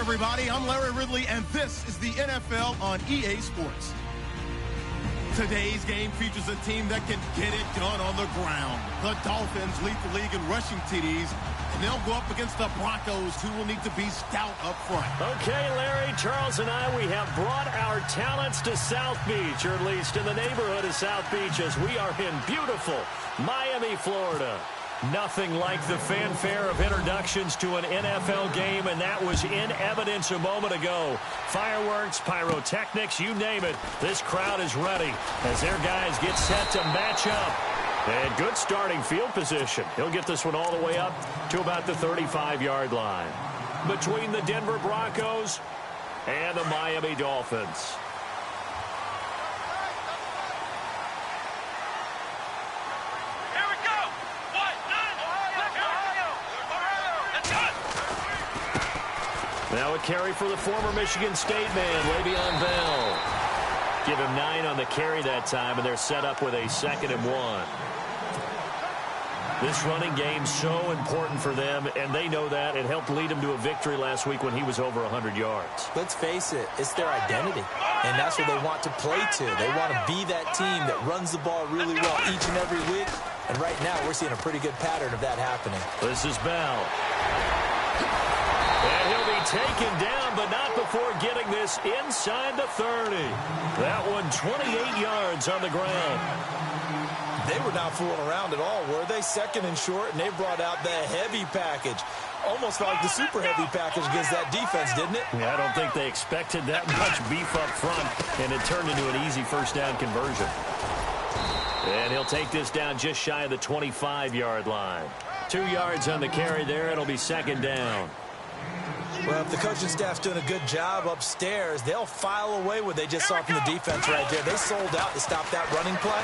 everybody. I'm Larry Ridley, and this is the NFL on EA Sports. Today's game features a team that can get it done on the ground. The Dolphins lead the league in rushing TDs, and they'll go up against the Broncos, who will need to be stout up front. Okay, Larry, Charles and I, we have brought our talents to South Beach, or at least in the neighborhood of South Beach, as we are in beautiful Miami, Florida. Nothing like the fanfare of introductions to an NFL game, and that was in evidence a moment ago. Fireworks, pyrotechnics, you name it. This crowd is ready as their guys get set to match up. And good starting field position. He'll get this one all the way up to about the 35-yard line. Between the Denver Broncos and the Miami Dolphins. Now a carry for the former Michigan State man, Le'Veon Bell. Give him 9 on the carry that time, and they're set up with a 2nd and 1. This running game's so important for them, and they know that. It helped lead them to a victory last week when he was over 100 yards. Let's face it, it's their identity, and that's what they want to play to. They want to be that team that runs the ball really well each and every week, and right now we're seeing a pretty good pattern of that happening. This is Bell. And he'll be taken down, but not before getting this inside the 30. That one 28 yards on the ground. They were not fooling around at all, were they? 2nd and short, and they brought out the heavy package. Almost like the super heavy package against that defense, didn't it? Yeah, I don't think they expected that much beef up front, and it turned into an easy first down conversion. And he'll take this down just shy of the 25-yard line. 2 yards on the carry there. It'll be 2nd down. Well, if the coaching staff's doing a good job upstairs, they'll file away what they just saw from the defense right there. They sold out to stop that running play.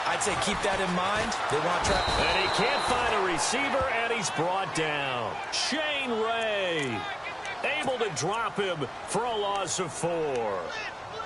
I'd say keep that in mind. They want to try. And he can't find a receiver, and he's brought down. Shane Ray able to drop him for a loss of 4.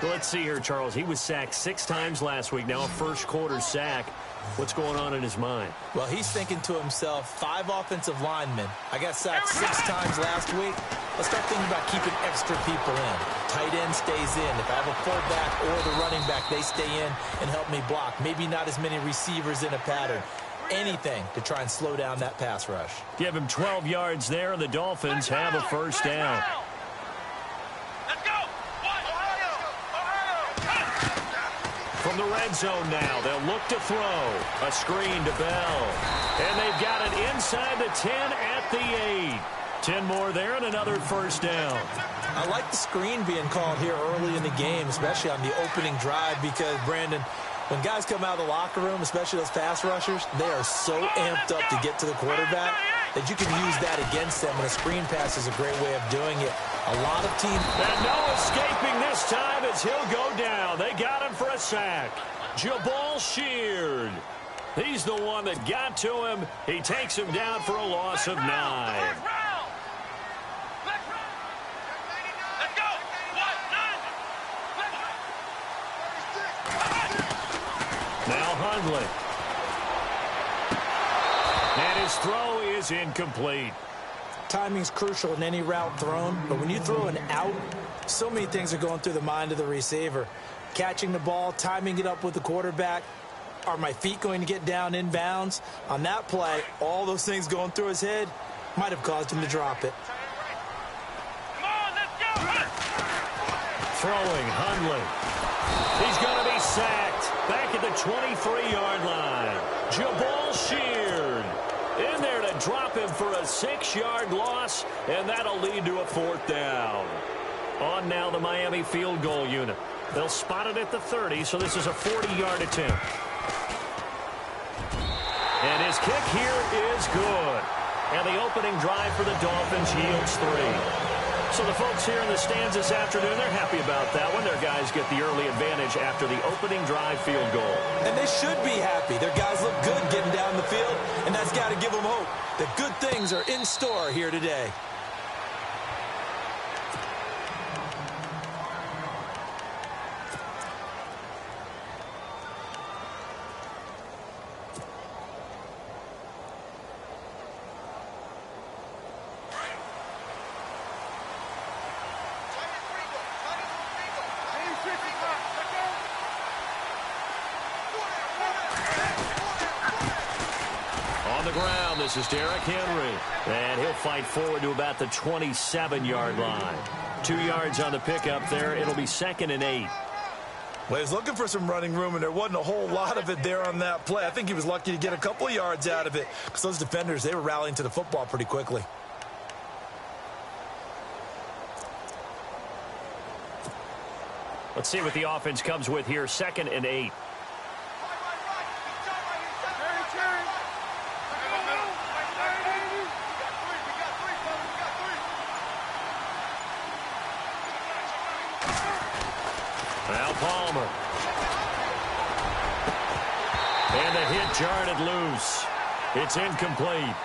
Let's see here, Charles. He was sacked 6 times last week. Now a first-quarter sack. What's going on in his mind? Well, he's thinking to himself, 5 offensive linemen. I got sacked 6 times last week. Let's start thinking about keeping extra people in. Tight end stays in. If I have a fullback or the running back, they stay in and help me block. Maybe not as many receivers in a pattern. Anything to try and slow down that pass rush. Give him 12 yards there, and the Dolphins have a first down. From the red zone now, they'll look to throw. A screen to Bell. And they've got it inside the 10 at the 8. 10 more there and another first down. I like the screen being called here early in the game, especially on the opening drive, because, Brandon, when guys come out of the locker room, especially those pass rushers, they are so amped up to get to the quarterback that you can use that against them, and a screen pass is a great way of doing it. A lot of teams... And no escaping this time as he'll go down. They got him for a sack. Jabal Sheard. He's the one that got to him. He takes him down for a loss of 9. Now Hundley. And his throw is incomplete. Timing's crucial in any route thrown, but when you throw an out, so many things are going through the mind of the receiver. Catching the ball, timing it up with the quarterback. Are my feet going to get down inbounds? On that play, all those things going through his head might have caused him to drop it. Throwing, Hundley. He's going to be sacked back at the 23-yard line. Jabal Sheard in there to drop him for a 6-yard loss, and that'll lead to a 4th down. On now the Miami field goal unit. They'll spot it at the 30, so this is a 40-yard attempt. And his kick here is good. And the opening drive for the Dolphins yields 3. So the folks here in the stands this afternoon, they're happy about that one. Their guys get the early advantage after the opening drive field goal. And they should be happy. Their guys look good getting down the field, and that's got to give them hope that good things are in store here today. ground. This is Derrick Henry. And he'll fight forward to about the 27-yard line. 2 yards on the pickup there. It'll be 2nd and 8. Well, he was looking for some running room, and there wasn't a whole lot of it there on that play. I think he was lucky to get a couple of yards out of it because those defenders, they were rallying to the football pretty quickly. Let's see what the offense comes with here. 2nd and 8. Now Palmer. And the hit jarred it loose. It's incomplete.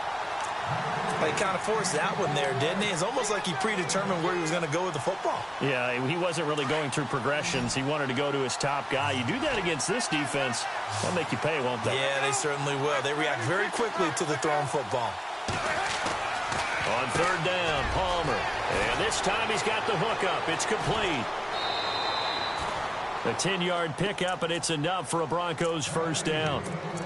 He kind of forced that one there, didn't he? It's almost like he predetermined where he was going to go with the football. Yeah, he wasn't really going through progressions. He wanted to go to his top guy. You do that against this defense, they'll make you pay, won't they? Yeah, they certainly will. They react very quickly to the thrown football. On 3rd down, Palmer. And this time he's got the hook up. It's complete. A 10-yard pickup, and it's enough for a Broncos first down.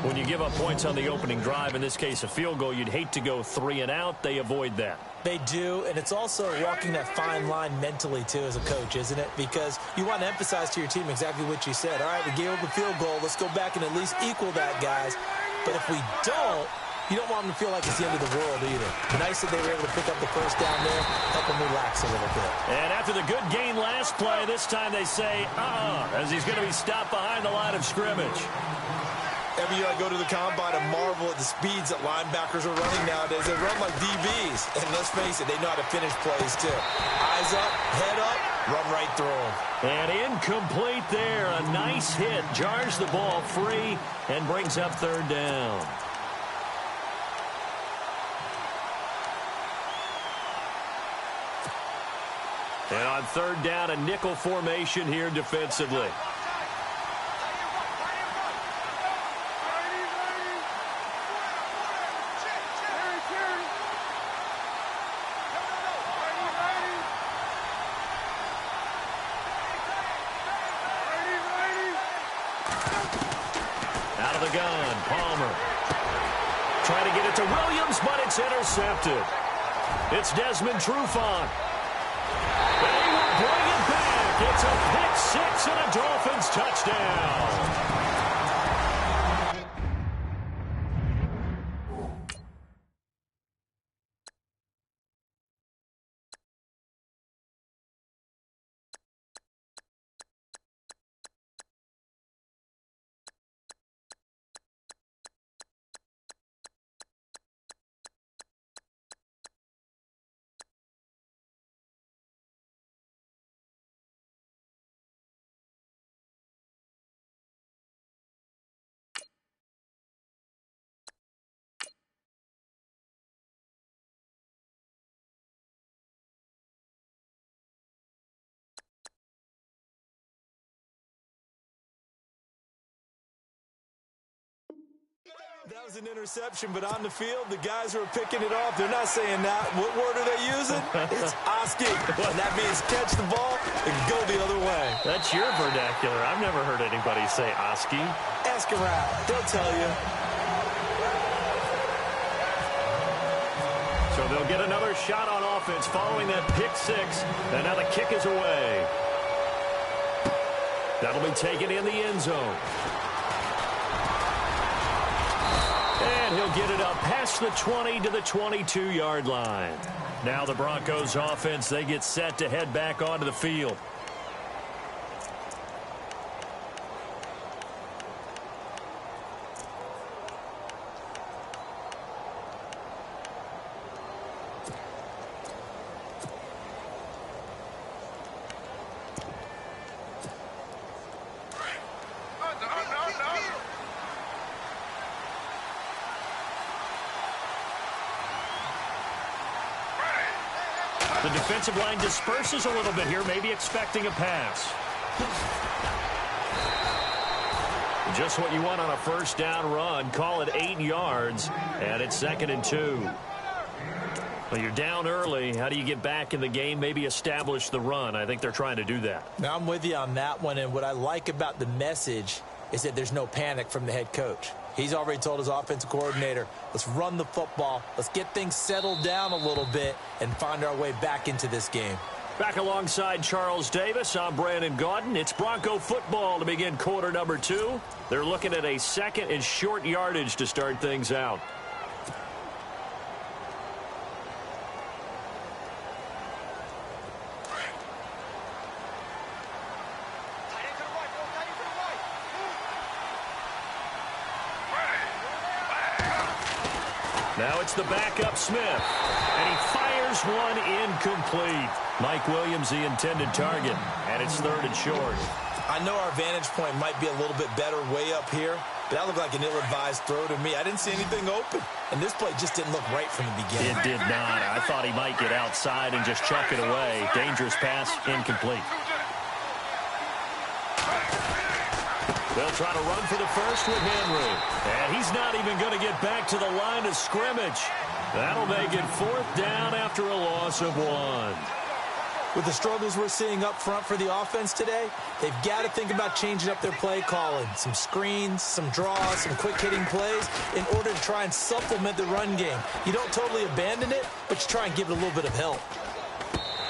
When you give up points on the opening drive, in this case a field goal, you'd hate to go 3 and out. They avoid that. They do, and it's also walking that fine line mentally, too, as a coach, isn't it? Because you want to emphasize to your team exactly what you said. All right, we gave up a field goal. Let's go back and at least equal that, guys. But if we don't, you don't want them to feel like it's the end of the world either. Nice that they were able to pick up the first down there, help them relax a little bit. And after the good gain last play, this time they say, as he's going to be stopped behind the line of scrimmage. Every year I go to the combine and marvel at the speeds that linebackers are running nowadays. They run like DBs. And let's face it, they know how to finish plays too. Eyes up, head up, run right through them. And incomplete there. A nice hit. Jars the ball free and brings up 3rd down. And on 3rd down, a nickel formation here defensively. Out of the gun, Palmer. Trying to get it to Williams, but it's intercepted. It's Desmond Trufant. They will bring it back. It's a pick 6 and a Dolphins touchdown. That was an interception, but on the field, the guys who are picking it off, they're not saying that. What word are they using? It's Oski. And that means catch the ball and go the other way. That's your vernacular. I've never heard anybody say Oski. Ask around. They'll tell you. So they'll get another shot on offense following that pick 6. And now the kick is away. That'll be taken in the end zone. And he'll get it up past the 20 to the 22-yard line. Now the Broncos offense, they get set to head back onto the field. The defensive line disperses a little bit here, maybe expecting a pass. Just what you want on a first down run. Call it 8 yards, and it's 2nd and 2. Well, you're down early. How do you get back in the game, maybe establish the run? I think they're trying to do that. Now, I'm with you on that one, and what I like about the message is that there's no panic from the head coach. He's already told his offensive coordinator, let's run the football, let's get things settled down a little bit and find our way back into this game. Back alongside Charles Davis, I'm Brandon Gaudin. It's Bronco football to begin quarter number 2. They're looking at a second and short yardage to start things out. Now it's the backup Smith, and he fires one incomplete. Mike Williams, the intended target, and it's third and short. I know our vantage point might be a little bit better way up here, but that looked like an ill-advised throw to me. I didn't see anything open, and this play just didn't look right from the beginning. It did not. I thought he might get outside and just chuck it away. Dangerous pass, incomplete. They'll try to run for the first with Henry. And he's not even going to get back to the line of scrimmage. That'll make it fourth down after a loss of 1. With the struggles we're seeing up front for the offense today, they've got to think about changing up their play calling. Some screens, some draws, some quick-hitting plays in order to try and supplement the run game. You don't totally abandon it, but you try and give it a little bit of help.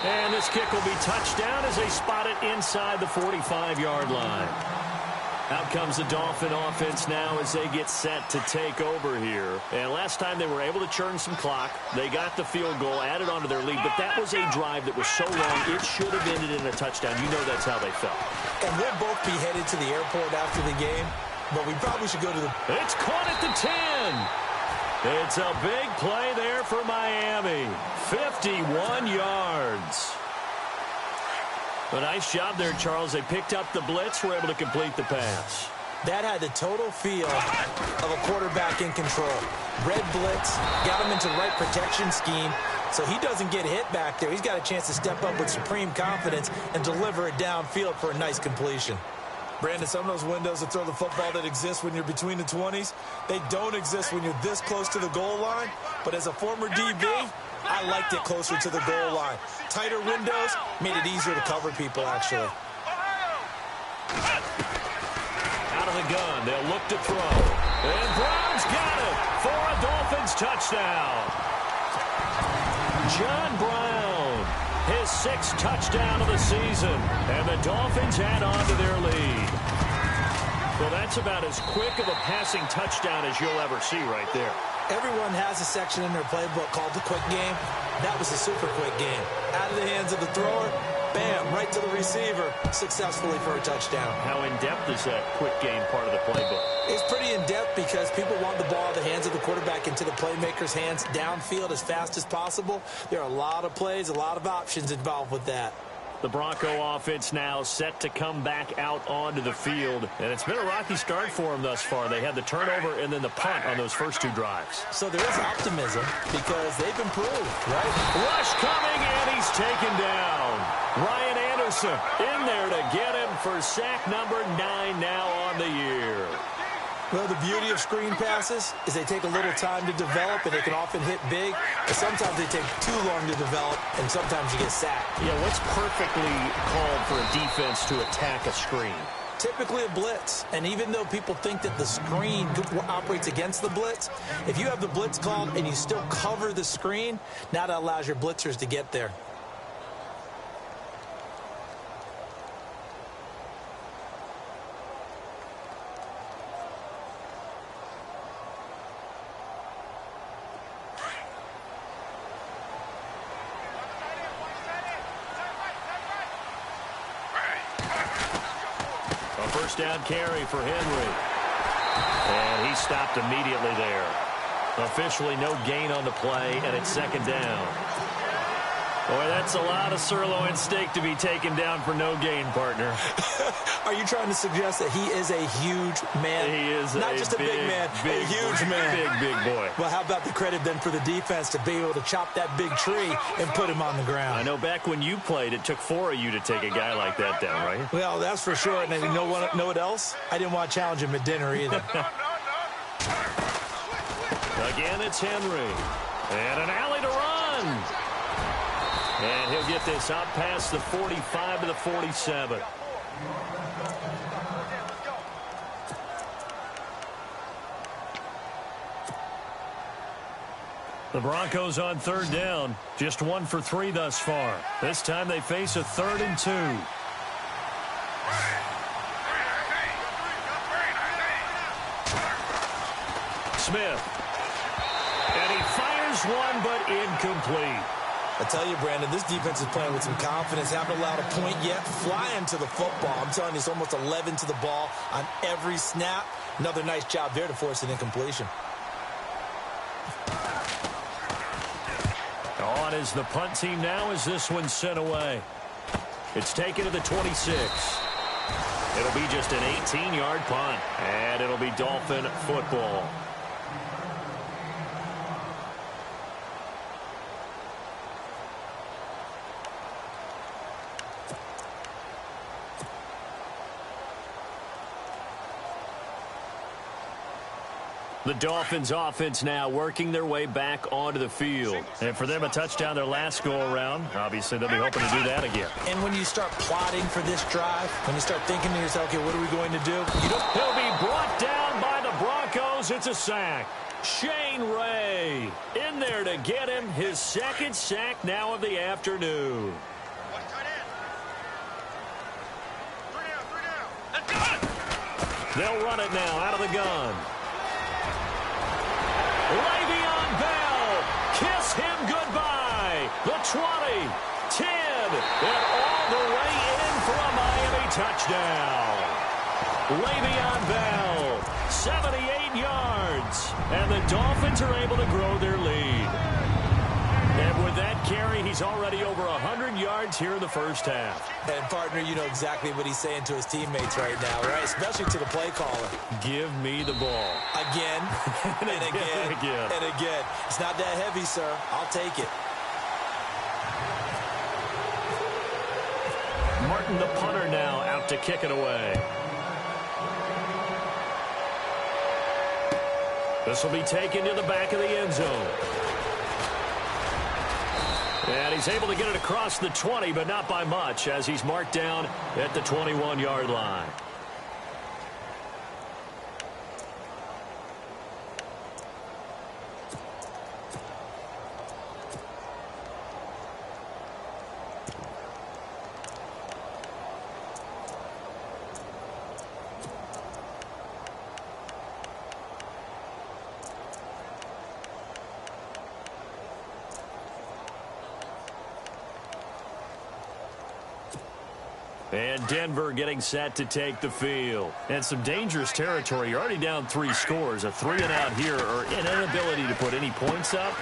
And this kick will be touchdown as they spot it inside the 45-yard line. Out comes the Dolphin offense now as they get set to take over here. And last time they were able to churn some clock. They got the field goal, added onto their lead. But that was a drive that was so long, it should have ended in a touchdown. You know that's how they felt. And we'll both be headed to the airport after the game. But we probably should go to the... It's caught at the 10. It's a big play there for Miami. 51 yards. A nice job there, Charles. They picked up the blitz, were able to complete the pass. That had the total feel of a quarterback in control. Red blitz, got him into the right protection scheme, so he doesn't get hit back there. He's got a chance to step up with supreme confidence and deliver it downfield for a nice completion. Brandon, some of those windows to throw the football that exist when you're between the 20s, they don't exist when you're this close to the goal line. But as a former DB, I liked it closer to the goal line. Tighter windows made it easier to cover people, actually. Out of the gun, they'll look to throw. And Brown's got it for a Dolphins touchdown. John Brown, his 6th touchdown of the season. And the Dolphins add on to their lead. Well, that's about as quick of a passing touchdown as you'll ever see right there. Everyone has a section in their playbook called the quick game. That was a super quick game. Out of the hands of the thrower, bam, right to the receiver, successfully for a touchdown. How in-depth is that quick game part of the playbook? It's pretty in-depth because people want the ball out of the hands of the quarterback into the playmaker's hands downfield as fast as possible. There are a lot of plays, a lot of options involved with that. The Bronco offense now set to come back out onto the field. And it's been a rocky start for them thus far. They had the turnover and then the punt on those first 2 drives. So there is optimism because they've improved, right? Rush coming, and he's taken down. Ryan Anderson in there to get him for sack number 9 now on the year. Well, the beauty of screen passes is they take a little time to develop, and they can often hit big, but sometimes they take too long to develop, and sometimes you get sacked. Yeah, what's perfectly called for a defense to attack a screen? Typically a blitz, and even though people think that the screen operates against the blitz, if you have the blitz called and you still cover the screen, now that allows your blitzers to get there. First down carry for Henry. And he stopped immediately there. Officially no gain on the play, and it's 2nd down. Boy, that's a lot of sirloin steak to be taken down for no gain, partner. Are you trying to suggest that he is a huge man? He is not just a big man, a huge man. Big boy. Well, how about the credit then for the defense to be able to chop that big tree and put him on the ground? I know back when you played, it took 4 of you to take a guy like that down, right? Well, that's for sure. And you know what else? I didn't want to challenge him at dinner either. Again, it's Henry. And an alley to run. And he'll get this out past the 45 to the 47. A 1st The Broncos on third down. Just 1 for 3 thus far. This time they face a 3rd and 2. Smith. And he fires one, but incomplete. I tell you, Brandon, this defense is playing with some confidence. Haven't allowed a point yet. Flying to the football. I'm telling you, it's almost 11 to the ball on every snap. Another nice job there to force an incompletion. On is the punt team now as this one's sent away. It's taken to the 26. It'll be just an 18-yard punt, and it'll be Dolphin football. The Dolphins offense now working their way back onto the field. And for them, a touchdown their last go-around. Obviously, they'll be hoping to do that again. And when you start plotting for this drive, when you start thinking to yourself, okay, what are we going to do? He'll be brought down by the Broncos. It's a sack. Shane Ray in there to get him his 2nd sack now of the afternoon. They'll run it now out of the gun. Le'Veon Bell, kiss him goodbye. The 20, 10, and all the way in for a Miami touchdown. Le'Veon Bell, 78 yards, and the Dolphins are able to grow their lead. And with that carry, he's already over 100 yards here in the first half. And, partner, you know exactly what he's saying to his teammates right now, right? Especially to the play caller. Give me the ball. Again, and again, and again. It's not that heavy, sir. I'll take it. Martin, the punter, now out to kick it away. This will be taken to the back of the end zone. And he's able to get it across the 20, but not by much, as he's marked down at the 21-yard line. And Denver getting set to take the field. And some dangerous territory. You're already down 3 scores. A 3-and-out here, or an inability to put any points up.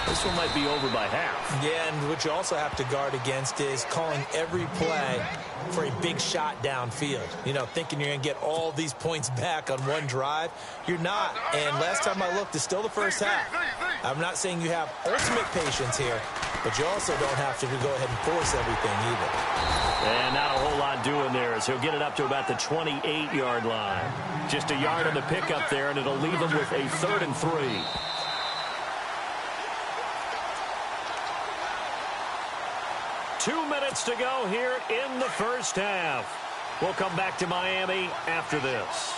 This one might be over by half. Yeah, and what you also have to guard against is calling every play for a big shot downfield. You know, thinking you're going to get all these points back on one drive. You're not. And last time I looked, it's still the first half. I'm not saying you have ultimate patience here, but you also don't have to go ahead and force everything either. And not a whole lot doing there as he'll get it up to about the 28-yard line. Just a yard on the pickup there, and it'll leave him with a 3rd and 3. Two minutes to go here in the first half. We'll come back to Miami after this.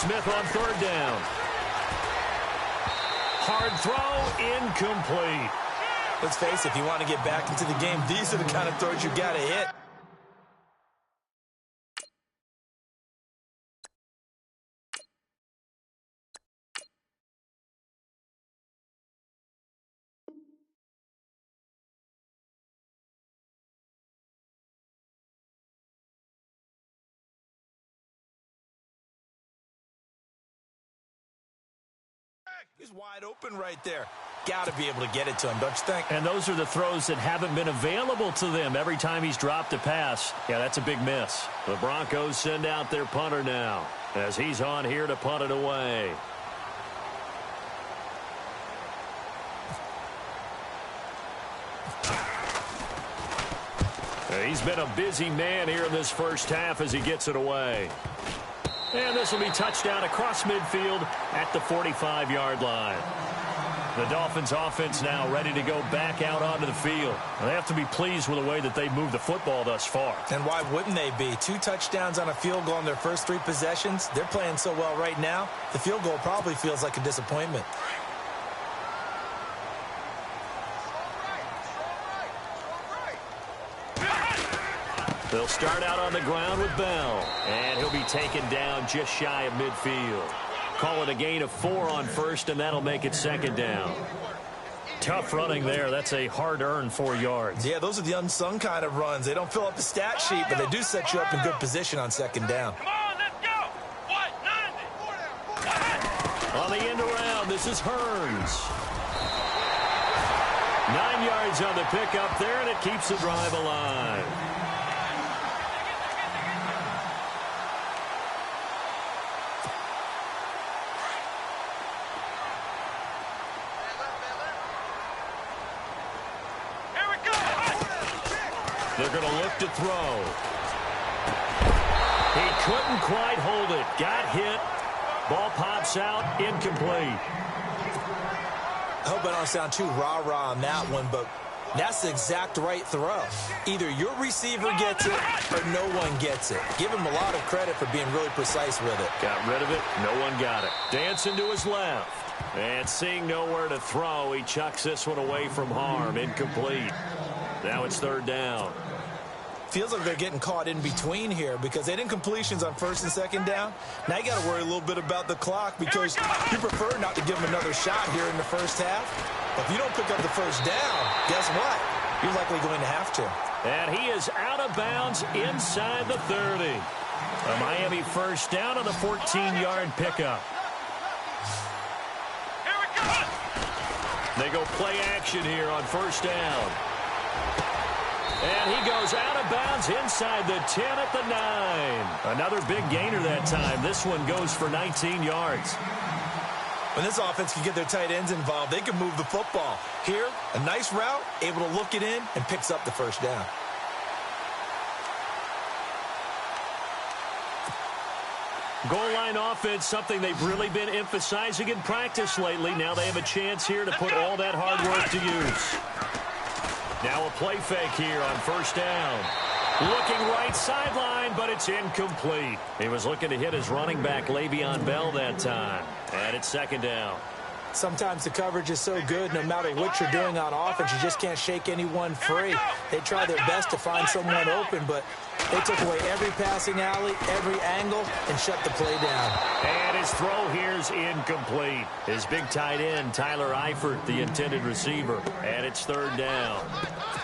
Smith on 3rd down. Hard throw, incomplete. Let's face it, if you want to get back into the game, these are the kind of throws you got to hit. He's wide open right there. Got to be able to get it to him, don't you think? And those are the throws that haven't been available to them every time he's dropped a pass. Yeah, that's a big miss. The Broncos send out their punter now as he's on here to punt it away. He's been a busy man here in this first half as he gets it away. And this will be touchdown across midfield at the 45-yard line. The Dolphins offense now ready to go back out onto the field. They have to be pleased with the way that they've moved the football thus far. And why wouldn't they be? 2 touchdowns on a field goal in their first 3 possessions. They're playing so well right now, the field goal probably feels like a disappointment. They'll start out on the ground with Bell, and he'll be taken down just shy of midfield. Call it a gain of 4 on first, and that'll make it 2nd down. Tough running there. That's a hard-earned 4 yards. Yeah, those are the unsung kind of runs. They don't fill up the stat sheet, but they do set you up in good position on 2nd down. Come on, let's go. What? 90. On the end around, this is Hearns. 9 yards on the pickup there, and it keeps the drive alive. They're going to look to throw. He couldn't quite hold it. Got hit. Ball pops out. Incomplete. I hope I don't sound too rah-rah on that one, but that's the exact right throw. Either your receiver gets it or no one gets it. Give him a lot of credit for being really precise with it. Got rid of it. No one got it. Dancing to his left. And seeing nowhere to throw, he chucks this one away from harm. Incomplete. Now it's 3rd down. Feels like they're getting caught in between here because they didn't completions on 1st and 2nd down. Now you got to worry a little bit about the clock because you prefer not to give them another shot here in the first half. But if you don't pick up the 1st down, guess what? You're likely going to have to. And he is out of bounds inside the 30. A Miami 1st down on the 14-yard pickup. They go play action here on 1st down. And he goes out of bounds inside the 10 at the 9. Another big gainer that time. This one goes for 19 yards. When this offense can get their tight ends involved, they can move the football. Here, a nice route, able to look it in, and picks up the 1st down. Goal line offense, something they've really been emphasizing in practice lately. Now they have a chance here to put all that hard work to use. Now a play fake here on 1st down. Looking right sideline, but it's incomplete. He was looking to hit his running back, Le'Veon Bell, that time. And it's 2nd down. Sometimes the coverage is so good, no matter what you're doing on offense, you just can't shake anyone free. They try their best to find someone open, but they took away every passing alley, every angle, and shut the play down. And his throw here's incomplete. His big tight end, Tyler Eifert, the intended receiver. And it's 3rd down.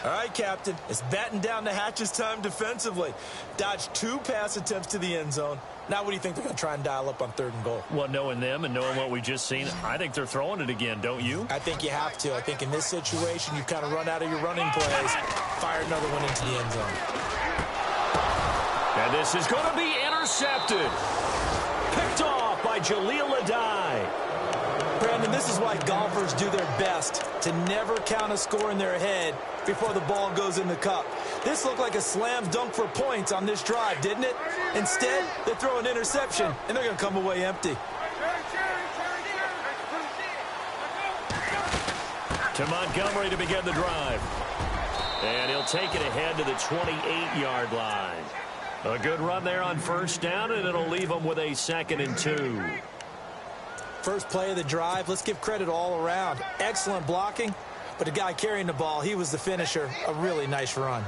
All right, Captain, it's batten down the hatches time defensively. Dodged 2 pass attempts to the end zone. Now what do you think they're going to try and dial up on 3rd and goal? Well, knowing them and knowing what we just seen, I think they're throwing it again, don't you? I think you have to. I think in this situation, you kind of run out of your running plays, fire another one into the end zone. And this is going to be intercepted. Picked off by Jaleel Adai. Brandon, this is why golfers do their best to never count a score in their head before the ball goes in the cup. This looked like a slam dunk for points on this drive, didn't it? Instead, they throw an interception, and they're going to come away empty. To Montgomery to begin the drive. And he'll take it ahead to the 28-yard line. A good run there on 1st down, and it'll leave them with a 2nd and 2. First play of the drive, let's give credit all around. Excellent blocking, but the guy carrying the ball, he was the finisher. A really nice run.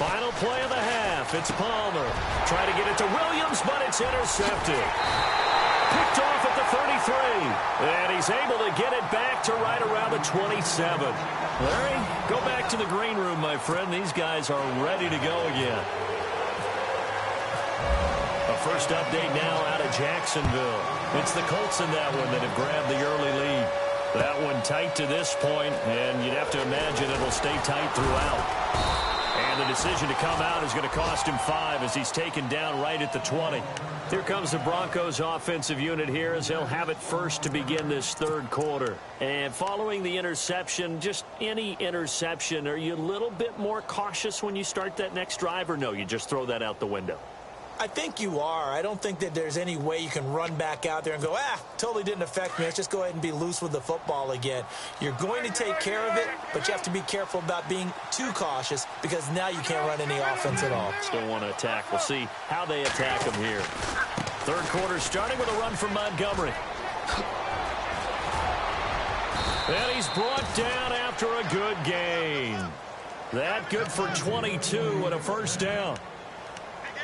Final play of the half. It's Palmer. Trying to get it to Williams, but it's intercepted. Picked off at the 33. And he's able to get it back to right around the 27. Larry, go back to the green room, my friend. These guys are ready to go again. A first update now out of Jacksonville. It's the Colts in that one that have grabbed the early lead. That one tight to this point, and you'd have to imagine it'll stay tight throughout. And the decision to come out is going to cost him 5 as he's taken down right at the 20. Here comes the Broncos offensive unit here as they'll have it first to begin this third quarter. And following the interception, just any interception, are you a little bit more cautious when you start that next drive, or no, you just throw that out the window? I think you are. I don't think that there's any way you can run back out there and go, totally didn't affect me. Let's just go ahead and be loose with the football again. You're going to take care of it, but you have to be careful about being too cautious because now you can't run any offense at all. Still want to attack. We'll see how they attack him here. Third quarter starting with a run from Montgomery. And he's brought down after a good gain. That good for 22 and a first down.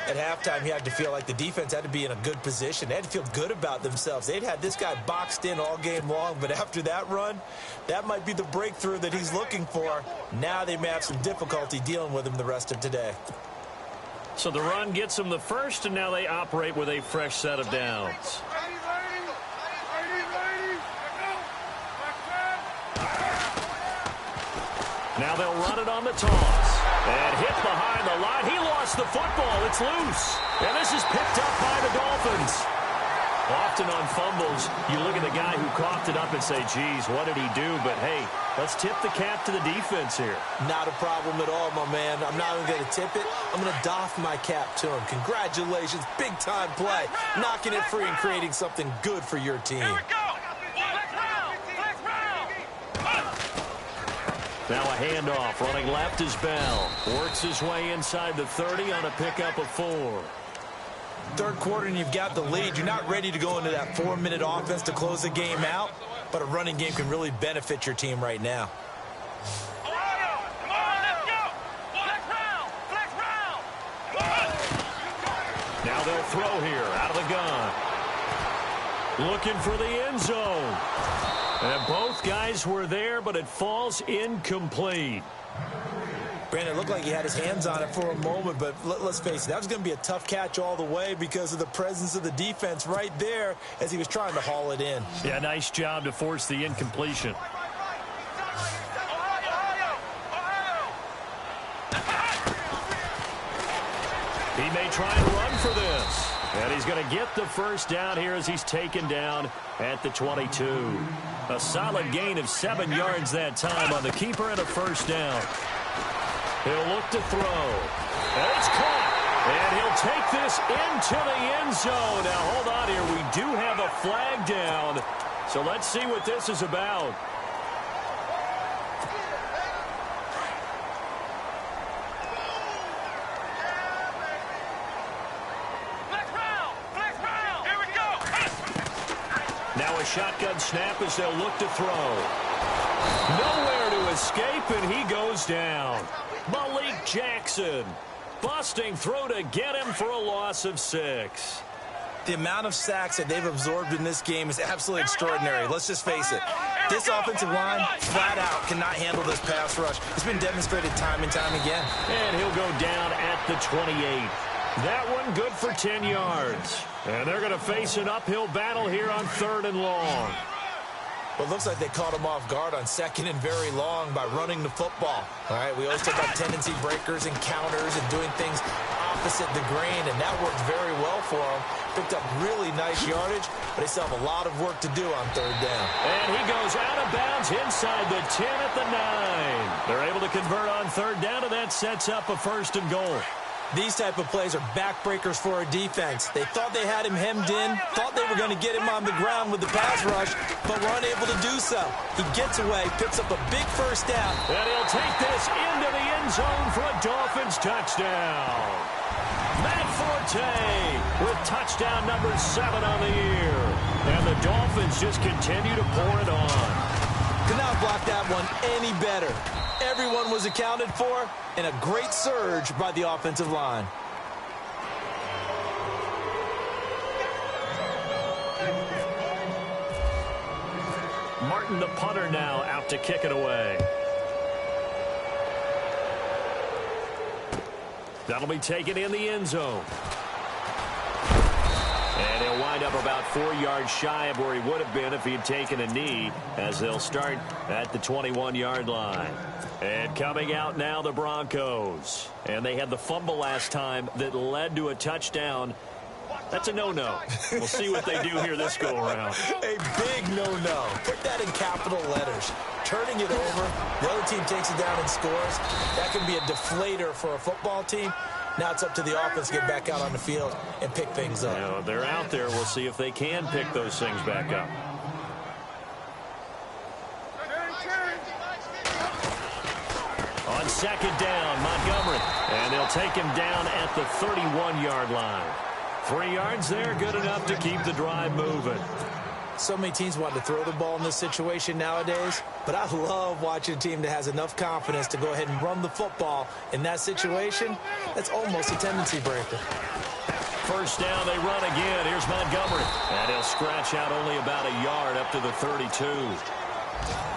At halftime, you had to feel like the defense had to be in a good position. They had to feel good about themselves. They'd had this guy boxed in all game long, but after that run, that might be the breakthrough that he's looking for. Now they may have some difficulty dealing with him the rest of today. So the run gets them the first, and now they operate with a fresh set of downs. Now they'll run it on the toss. And hit behind the line. He lost the football. It's loose. And this is picked up by the Dolphins. Often on fumbles, you look at the guy who coughed it up and say, geez, what did he do? But, hey, let's tip the cap to the defense here. Not a problem at all, my man. I'm not even going to tip it. I'm going to doff my cap to him. Congratulations. Big-time play. Knocking it free and creating something good for your team. Here we go. Now a handoff. Running left is Bell. Works his way inside the 30 on a pickup of 4. Third quarter and you've got the lead. You're not ready to go into that 4-minute offense to close the game out, but a running game can really benefit your team right now. Come on, let's go. Flex round. Now they'll throw here out of the gun. Looking for the end zone. And both guys were there, but it falls incomplete. Brandon, it looked like he had his hands on it for a moment, but let's face it, that was going to be a tough catch all the way because of the presence of the defense right there as he was trying to haul it in. Yeah, nice job to force the incompletion. He may try and run for this. And he's going to get the first down here as he's taken down at the 22. A solid gain of 7 yards that time on the keeper and a first down. He'll look to throw. And it's caught. And he'll take this into the end zone. Now, hold on here. We do have a flag down. So let's see what this is about. Now a shotgun snap as they'll look to throw. Nowhere to escape, and he goes down. Malik Jackson busting through to get him for a loss of 6. The amount of sacks that they've absorbed in this game is absolutely extraordinary. Let's just face it. This offensive line, flat out, cannot handle this pass rush. It's been demonstrated time and time again. And he'll go down at the 28. That one good for 10 yards. And they're going to face an uphill battle here on 3rd and long. Well, it looks like they caught him off guard on 2nd and very long by running the football. All right, we always talk about tendency breakers and counters and doing things opposite the grain, and that worked very well for them. Picked up really nice yardage, but they still have a lot of work to do on 3rd down. And he goes out of bounds inside the 10 at the 9. They're able to convert on 3rd down, and that sets up a 1st and goal. These type of plays are backbreakers for a defense. They thought they had him hemmed in, thought they were going to get him on the ground with the pass rush, but were unable to do so. He gets away, picks up a big first down. And he'll take this into the end zone for a Dolphins touchdown. Matt Forte with touchdown number 7 on the year. And the Dolphins just continue to pour it on. Could not block that one any better. Everyone was accounted for, and a great surge by the offensive line. Martin, the punter, now out to kick it away. That'll be taken in the end zone. And he'll wind wind up about 4 yards shy of where he would have been if he had taken a knee, as they'll start at the 21-yard line. And coming out now, the Broncos. And they had the fumble last time that led to a touchdown. That's a no-no. We'll see what they do here this go-around. A big no-no. Put that in capital letters. Turning it over, the other team takes it down and scores. That can be a deflator for a football team. Now it's up to the offense to get back out on the field and pick things up. Now, they're out there. We'll see if they can pick those things back up. On second down, Montgomery. And they'll take him down at the 31-yard line. 3 yards there, good enough to keep the drive moving. So many teams want to throw the ball in this situation nowadays, but I love watching a team that has enough confidence to go ahead and run the football. In that situation, that's almost a tendency breaker. First down, they run again. Here's Montgomery. And he'll scratch out only about a yard up to the 32.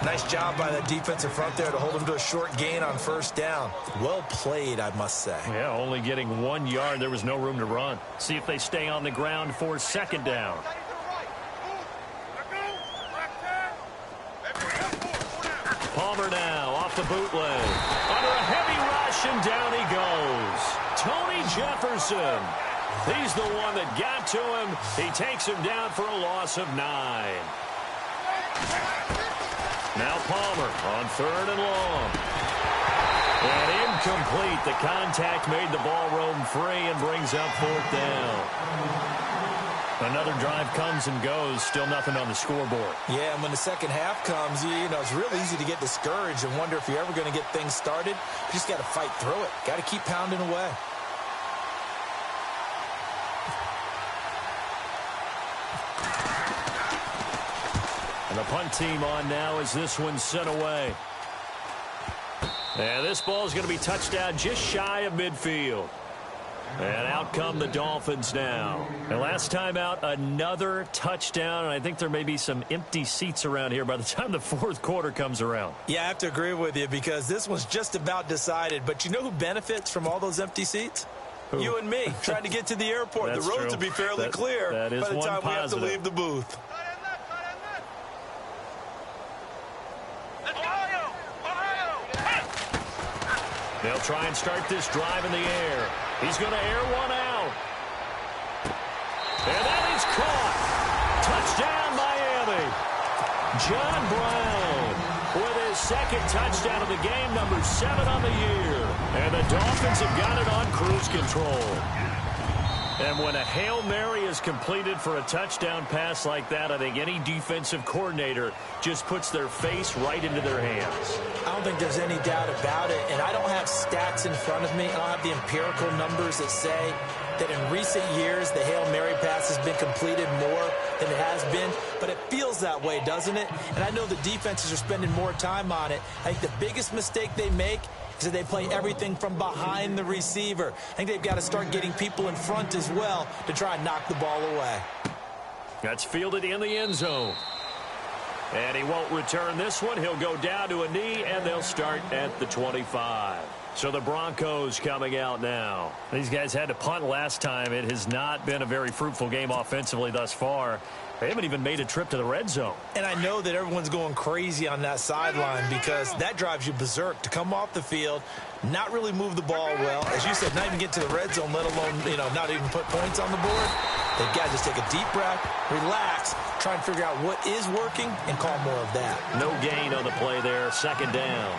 Nice job by that defensive front there to hold him to a short gain on first down. Well played, I must say. Yeah, only getting 1 yard. There was no room to run. See if they stay on the ground for second down. Palmer now off the bootleg. Under a heavy rush, and down he goes. Tony Jefferson. He's the one that got to him. He takes him down for a loss of 9. Now Palmer on third and long. And incomplete. The contact made the ball roam free and brings up fourth down. Another drive comes and goes. Still nothing on the scoreboard. Yeah, and when the second half comes, you know, it's real easy to get discouraged and wonder if you're ever going to get things started. You just got to fight through it. Got to keep pounding away. And the punt team on now as this one's sent away. And this ball is going to be touched down just shy of midfield. And out come the Dolphins now. And last time out, another touchdown. And I think there may be some empty seats around here by the time the fourth quarter comes around. Yeah, I have to agree with you because this one's just about decided. But you know who benefits from all those empty seats? Who? You and me, trying to get to the airport. The roads will be fairly clear that is by the time positive. we have to leave the booth. They'll try and start this drive in the air. He's going to air one out. And that is caught. Touchdown, Miami. John Brown with his second touchdown of the game, number 7 on the year. And the Dolphins have got it on cruise control. And when a Hail Mary is completed for a touchdown pass like that, I think any defensive coordinator just puts their face right into their hands. I don't think there's any doubt about it. And I don't have stats in front of me. I don't have the empirical numbers that say that in recent years the Hail Mary pass has been completed more than it has been. But it feels that way, doesn't it? And I know the defenses are spending more time on it. I think the biggest mistake they make is that they play everything from behind the receiver. I think they've got to start getting people in front as well to try and knock the ball away. That's fielded in the end zone. And he won't return this one. He'll go down to a knee, and they'll start at the 25. So the Broncos coming out now. These guys had to punt last time. It has not been a very fruitful game offensively thus far. They haven't even made a trip to the red zone. And I know that everyone's going crazy on that sideline because that drives you berserk to come off the field, not really move the ball well. As you said, not even get to the red zone, let alone, not even put points on the board. They've got to just take a deep breath, relax, try and figure out what is working and call more of that. No gain on the play there, second down.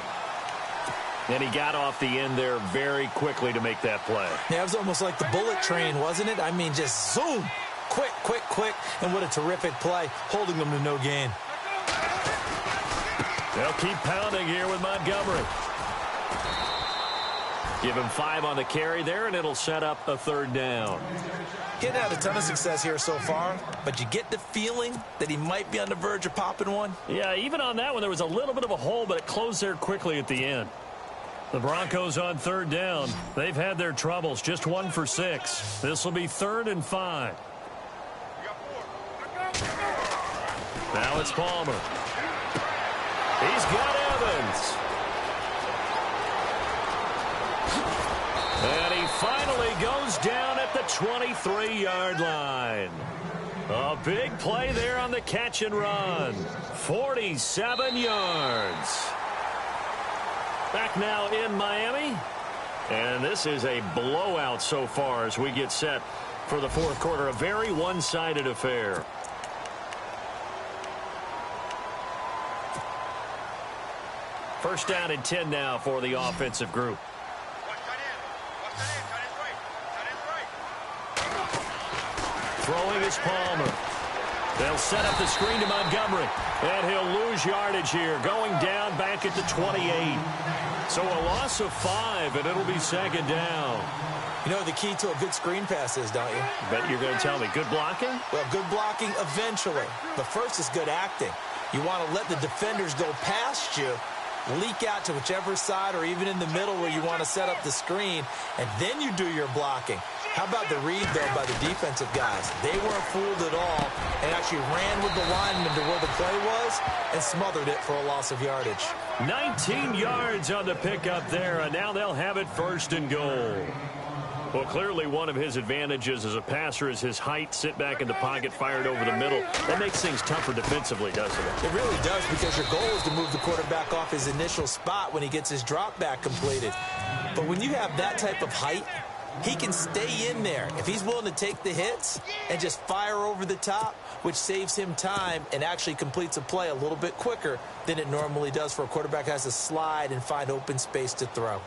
And he got off the end there very quickly to make that play. Yeah, it was almost like the bullet train, wasn't it? I mean, just zoom. Quick, quick, quick, and what a terrific play, holding them to no gain. They'll keep pounding here with Montgomery. Give him 5 on the carry there, and it'll set up a third down. He hadn't had a ton of success here so far, but you get the feeling that he might be on the verge of popping one. Yeah, even on that one, there was a little bit of a hole, but it closed there quickly at the end. The Broncos on third down. They've had their troubles, just 1 for 6. This will be 3rd and 5. Now it's Palmer. He's got Evans. And he finally goes down at at the 23-yard line. A big play there on the catch and run. 47 yards. Back now in Miami. And this is a blowout so far as we get set for the fourth quarter. A very one-sided affair. First down and 10 now for the offensive group. Throwing is Palmer. They'll set up the screen to Montgomery. And he'll lose yardage here. Going down back at the 28. So a loss of 5, and it'll be second down. You know the key to a good screen pass is, don't you? Bet you're going to tell me. Good blocking? Well, good blocking eventually. But first is good acting. You want to let the defenders go past you, leak out to whichever side or even in the middle where you want to set up the screen, and then you do your blocking. How about the read, though, by the defensive guys? They weren't fooled at all and actually ran with the lineman to where the play was and smothered it for a loss of yardage. 19 yards on the pickup there, and now they'll have it first and goal. Well, clearly one of his advantages as a passer is his height. Sit back in the pocket, fired over the middle. That makes things tougher defensively, doesn't it? It really does, because your goal is to move the quarterback off his initial spot when he gets his drop back completed. But when you have that type of height, he can stay in there if he's willing to take the hits and just fire over the top, which saves him time and actually completes a play a little bit quicker than it normally does for a quarterback who has to slide and find open space to throw.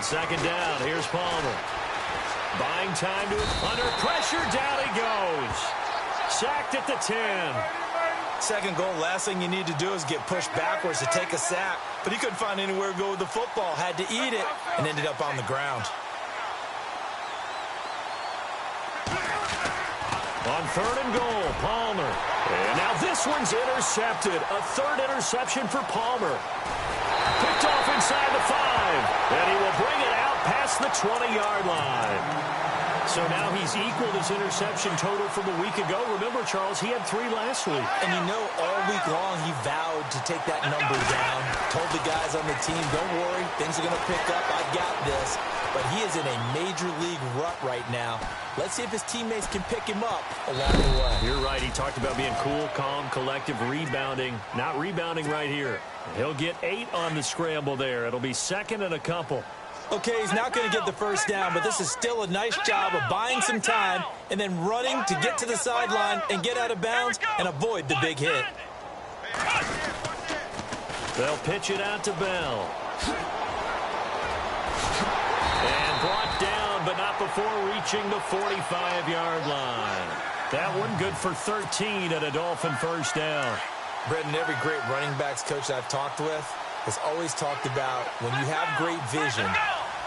Second down, here's Palmer. Buying time to under pressure, down he goes. Sacked at the 10. Second goal, last thing you need to do is get pushed backwards to take a sack. But he couldn't find anywhere to go with the football. Had to eat it and ended up on the ground. On third and goal, Palmer. And now this one's intercepted. A third interception for Palmer. Picked off inside the 5. And he will bring it out past the 20-yard line. So now he's equaled his interception total from a week ago. Remember, Charles, he had 3 last week. And you know, all week long he vowed to take that number down. Told the guys on the team, don't worry, things are going to pick up. I got this. But he is in a major league rut right now. Let's see if his teammates can pick him up along the way. You're right. He talked about being cool, calm, collective, rebounding. Not rebounding right here. He'll get 8 on the scramble there. It'll be second and a couple. Okay, he's not going to get the first down, but this is still a nice job of buying some time and then running to get to the sideline and get out of bounds and avoid the big hit. They'll pitch it out to Bell. And brought down, but not before reaching the 45-yard line. That one good for 13 and a Dolphin first down. Brendan, every great running backs coach I've talked with has always talked about when you have great vision,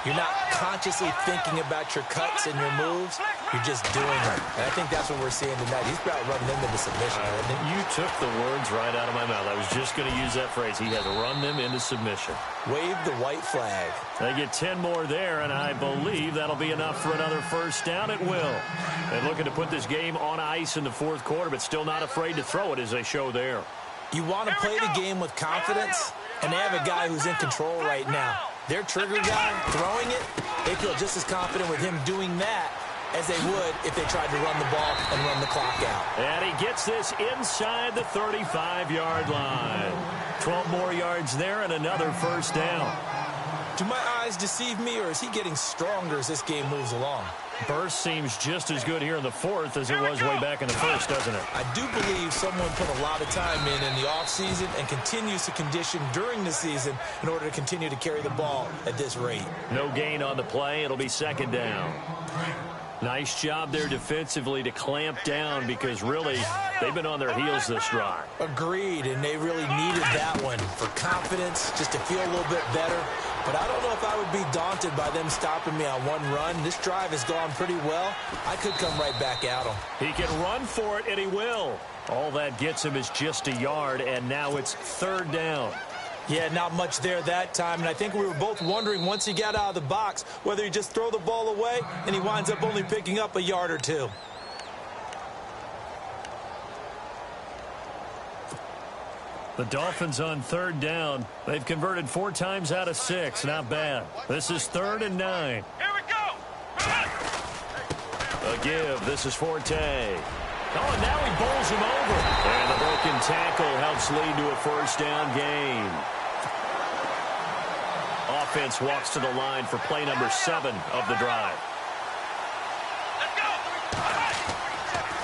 you're not consciously thinking about your cuts and your moves. You're just doing them. And I think that's what we're seeing tonight. He's about running them into submission. You took the words right out of my mouth. I was just going to use that phrase. He has run them into submission. Wave the white flag. They get 10 more there, and I believe that'll be enough for another first down. It will. And looking to put this game on ice in the fourth quarter, but still not afraid to throw it as they show there. You want to play the game with confidence, and they have a guy who's in control right now. Their trigger guy throwing it, they feel just as confident with him doing that as they would if they tried to run the ball and run the clock out. And he gets this inside the 35-yard line. 12 more yards there and another first down. Do my eyes deceive me, or is he getting stronger as this game moves along? Burst seems just as good here in the fourth as it was way back in the first, doesn't it? I do believe someone put a lot of time in the offseason and continues to condition during the season in order to continue to carry the ball at this rate. No gain on the play. It'll be second down. Nice job there defensively to clamp down because really they've been on their heels this drive. Agreed, and they really needed that one for confidence, just to feel a little bit better. But I don't know if I would be daunted by them stopping me on one run. This drive has gone pretty well. I could come right back at him. He can run for it, and he will. All that gets him is just a yard, and now it's third down. Yeah, not much there that time, and I think we were both wondering once he got out of the box whether he just throw the ball away and he winds up only picking up a yard or two. The Dolphins on third down. They've converted 4 times out of 6. Not bad. This is 3rd and 9. Here we go. A give. This is Forte. Oh, and now he bowls him over. And the broken tackle helps lead to a first down gain. Offense walks to the line for play number 7 of the drive. Let's go.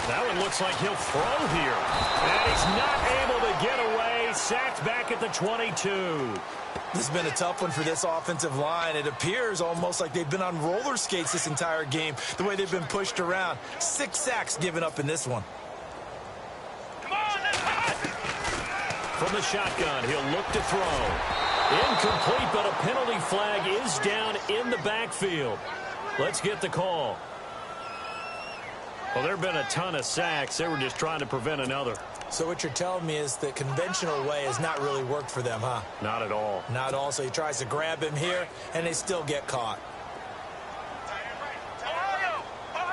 That one looks like he'll throw here. And he's not able to get away. Sacked back at the 22. This has been a tough one for this offensive line. It appears almost like they've been on roller skates this entire game, the way they've been pushed around. 6 sacks given up in this one. Come on, let's hot. From the shotgun, he'll look to throw. Incomplete, but a penalty flag is down in the backfield. Let's get the call. Well, there have been a ton of sacks. They were just trying to prevent another. So what you're telling me is the conventional way has not really worked for them, huh? Not at all. Not at all. So he tries to grab him here, and they still get caught. Ohio, come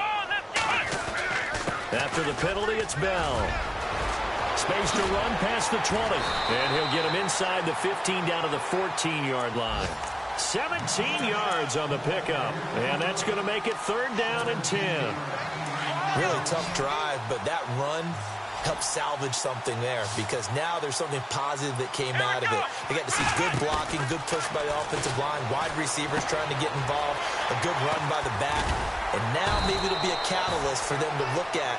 on, let's go. After the penalty, it's Bell. Space to run past the 20. And he'll get him inside the 15 down to the 14-yard line. 17 yards on the pickup. And that's going to make it 3rd down and 10. Really tough drive, but that run helped salvage something there because now there's something positive that came out of it. They got to see good blocking, good push by the offensive line, wide receivers trying to get involved, a good run by the back, and now maybe it'll be a catalyst for them to look at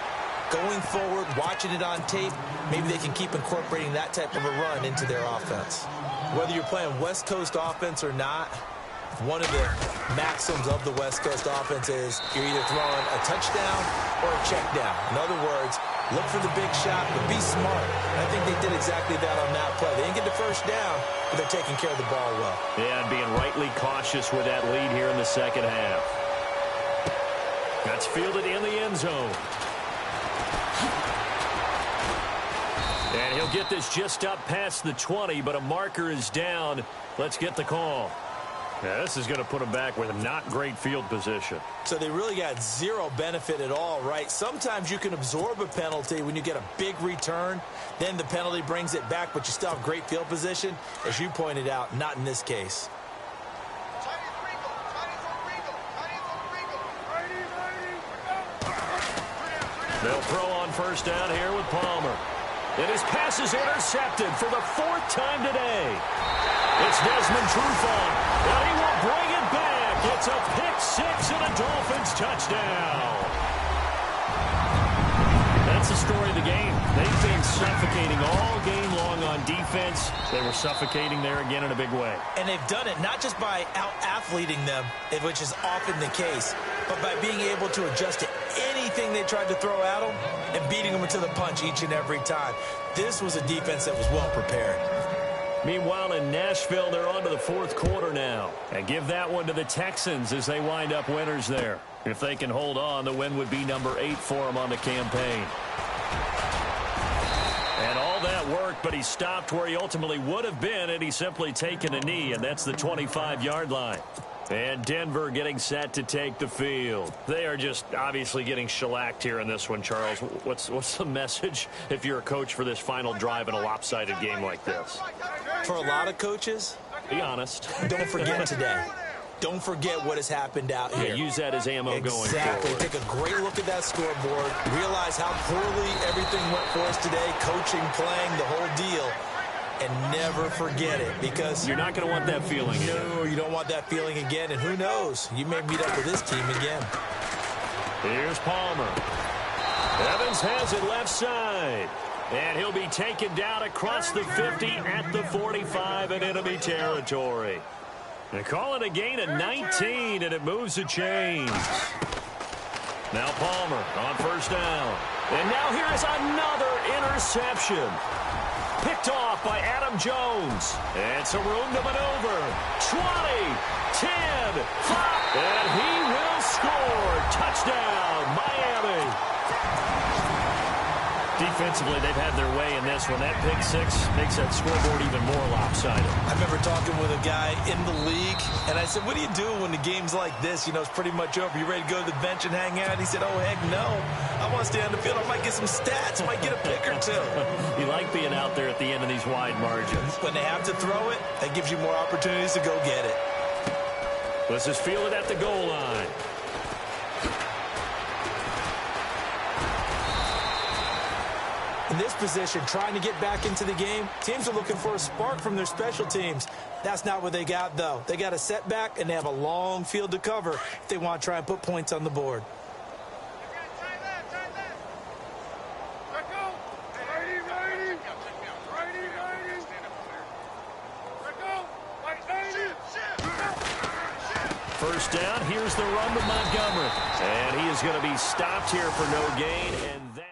going forward, watching it on tape. Maybe they can keep incorporating that type of a run into their offense. Whether you're playing West Coast offense or not, one of the maxims of the West Coast offense is you're either throwing a touchdown or a check down. In other words, look for the big shot, but be smart. And I think they did exactly that on that play. They didn't get the first down, but they're taking care of the ball well. Yeah, and being rightly cautious with that lead here in the second half. That's fielded in the end zone. And he'll get this just up past the 20, but a marker is down. Let's get the call. Yeah, this is going to put them back with a not great field position. So they really got zero benefit at all, right? Sometimes you can absorb a penalty when you get a big return. Then the penalty brings it back, but you still have great field position. As you pointed out, not in this case. They'll throw on first down here with Palmer. And his pass is intercepted for the 4th time today. It's Desmond Trufant, and he will bring it back. It's a pick 6 and a Dolphins touchdown. That's the story of the game. They've been suffocating all game long on defense. They were suffocating there again in a big way. And they've done it not just by out-athleting them, which is often the case, but by being able to adjust to anything they tried to throw at them and beating them to the punch each and every time. This was a defense that was well prepared. Meanwhile, in Nashville, they're on to the 4th quarter now. And give that one to the Texans as they wind up winners there. If they can hold on, the win would be number 8 for them on the campaign. And all that worked, but he stopped where he ultimately would have been had he simply taken a knee, and that's the 25-yard line. And Denver getting set to take the field. They are just obviously getting shellacked here in this one, Charles. What's the message if you're a coach for this final drive in a lopsided game like this? For a lot of coaches, be honest. Don't forget today. Don't forget what has happened out here. Yeah, use that as ammo going forward. Exactly. Take a great look at that scoreboard. Realize how poorly everything went for us today. Coaching, playing, the whole deal. And never forget it, because you're not going to want that feeling again. No, you don't want that feeling again. And who knows? You may meet up with this team again. Here's Palmer. Evans has it left side. And he'll be taken down across the 50 at the 45 in enemy territory. They call it a gain of 19, and it moves the chains. Now Palmer on first down. And now here is another interception. Picked off by Adam Jones. And some room to maneuver. 20, 10, 5, and he will score. Touchdown, Miami. Defensively, they've had their way in this one. That pick six makes that scoreboard even more lopsided. I remember talking with a guy in the league, and I said, what do you do when the game's like this? You know, it's pretty much over. You ready to go to the bench and hang out? He said, oh, heck no. I want to stay on the field. I might get some stats. I might get a pick or two. You like being out there at the end of these wide margins. When they have to throw it, that gives you more opportunities to go get it. Let's just feel it at the goal line. In this position, trying to get back into the game, teams are looking for a spark from their special teams. That's not what they got, though. They got a setback, and they have a long field to cover if they want to try and put points on the board. First down, here's the run to Montgomery. And he is going to be stopped here for no gain, and that...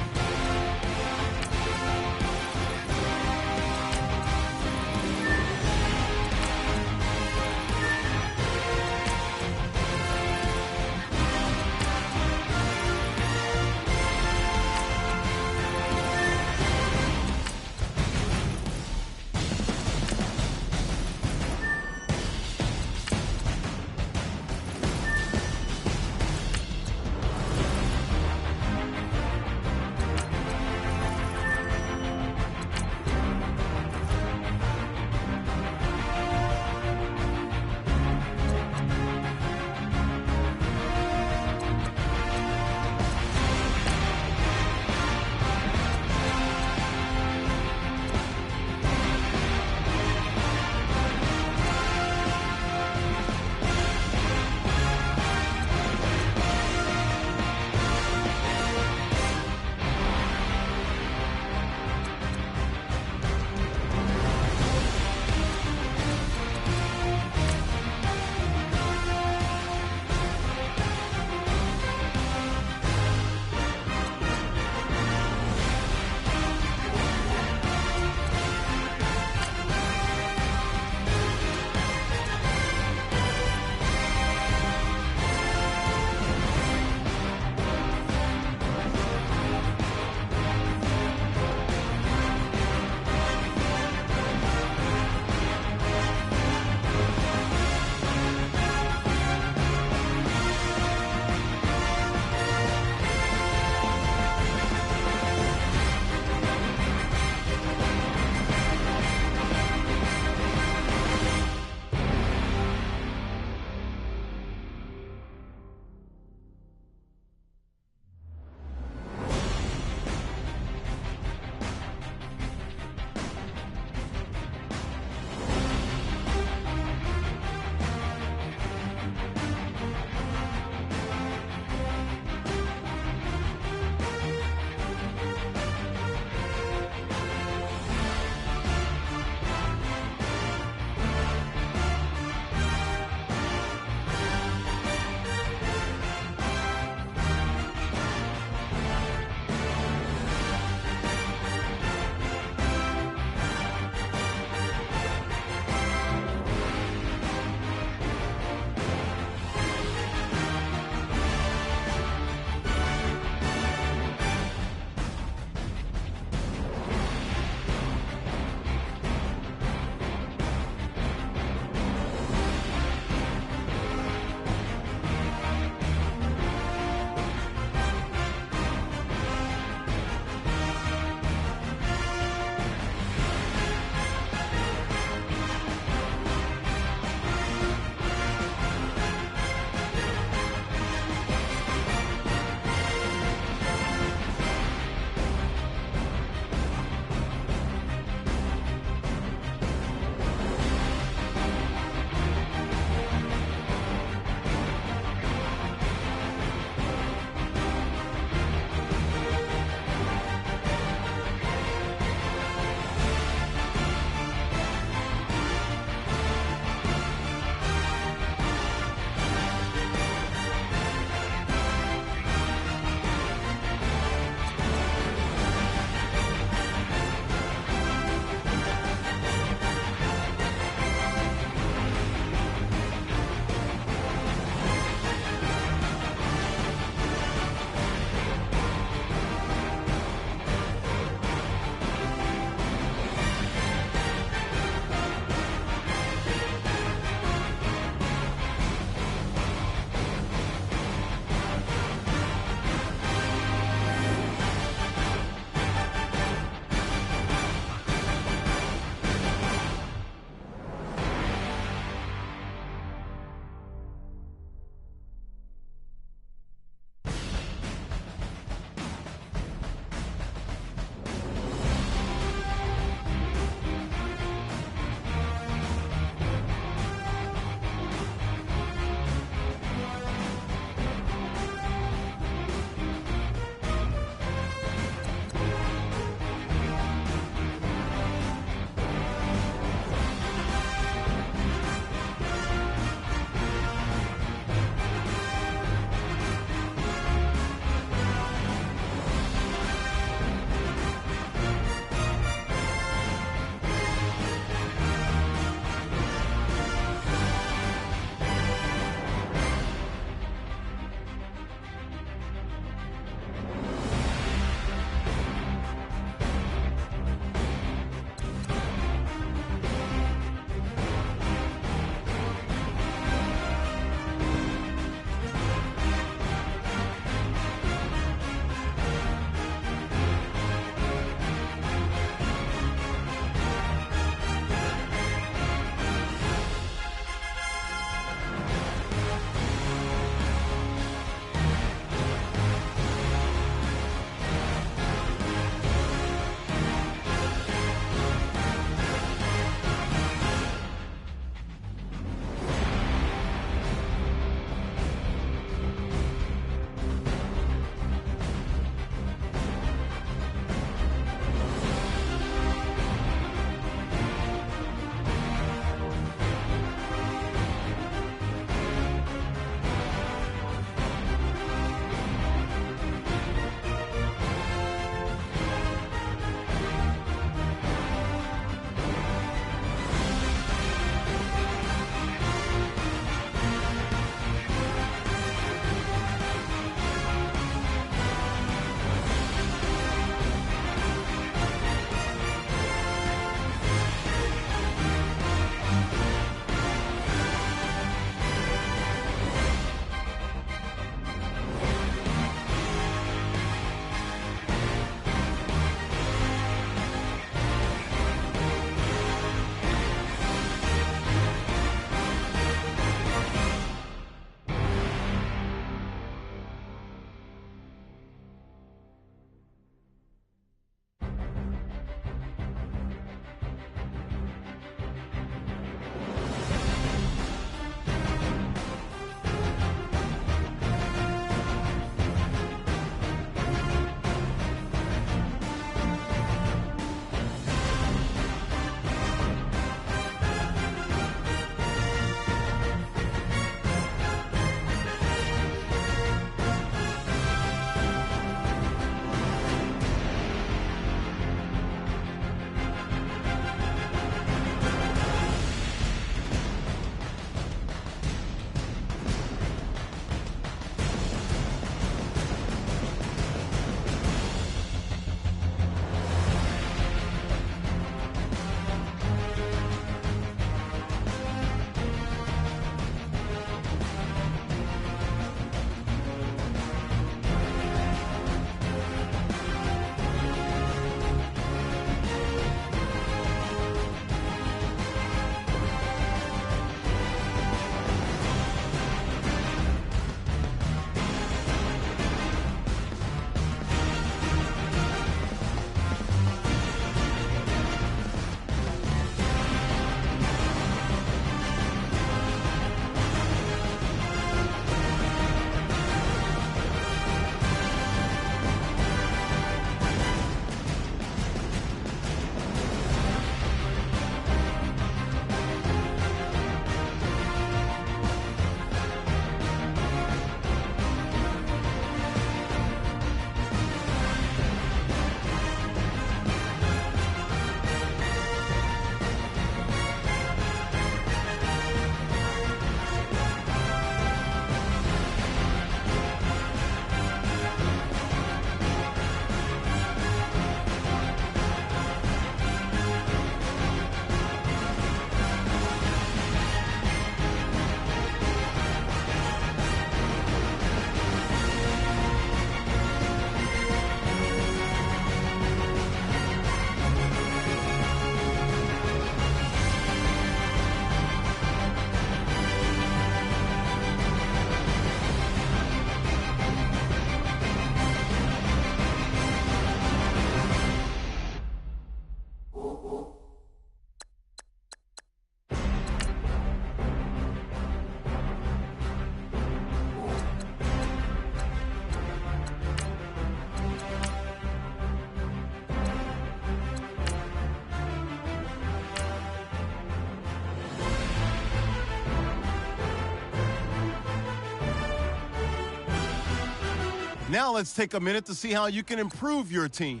Now let's take a minute to see how you can improve your team.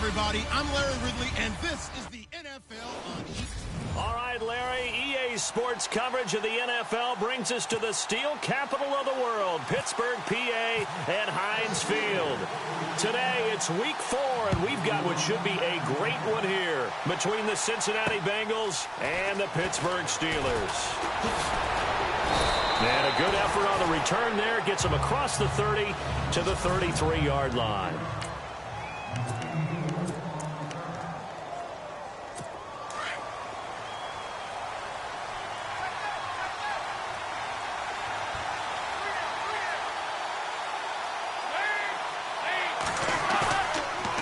Everybody, I'm Larry Ridley, and this is the NFL on All right, Larry, EA Sports coverage of the NFL brings us to the steel capital of the world, Pittsburgh, PA, and Heinz Field. Today, it's week 4, and we've got what should be a great one here between the Cincinnati Bengals and the Pittsburgh Steelers. And a good effort on the return there gets them across the 30 to the 33-yard line.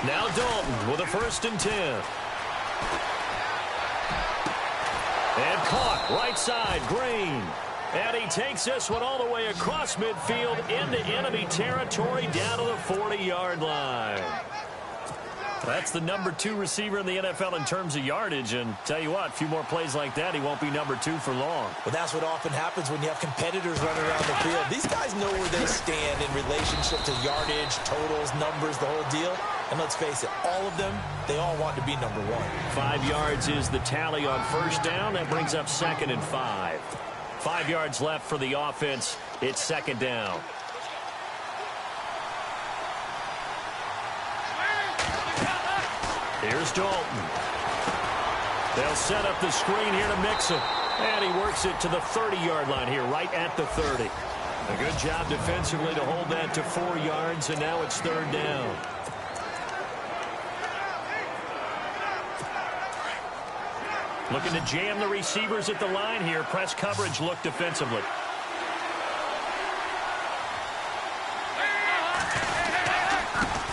Now Dalton with a 1st and 10. And caught right side, Green. And he takes this one all the way across midfield into enemy territory down to the 40-yard line. That's the number 2 receiver in the NFL in terms of yardage. And tell you what, a few more plays like that, he won't be number 2 for long. Well, that's what often happens when you have competitors running around the field. These guys know where they stand in relationship to yardage, totals, numbers, the whole deal. And let's face it, all of them, they all want to be number 1. 5 yards is the tally on 1st down. That brings up 2nd and 5. 5 yards left for the offense. It's 2nd down. Here's Dalton. They'll set up the screen here to mix him. And he works it to the 30-yard line here, right at the 30. A good job defensively to hold that to 4 yards, and now it's 3rd down. Looking to jam the receivers at the line here. Press coverage look defensively.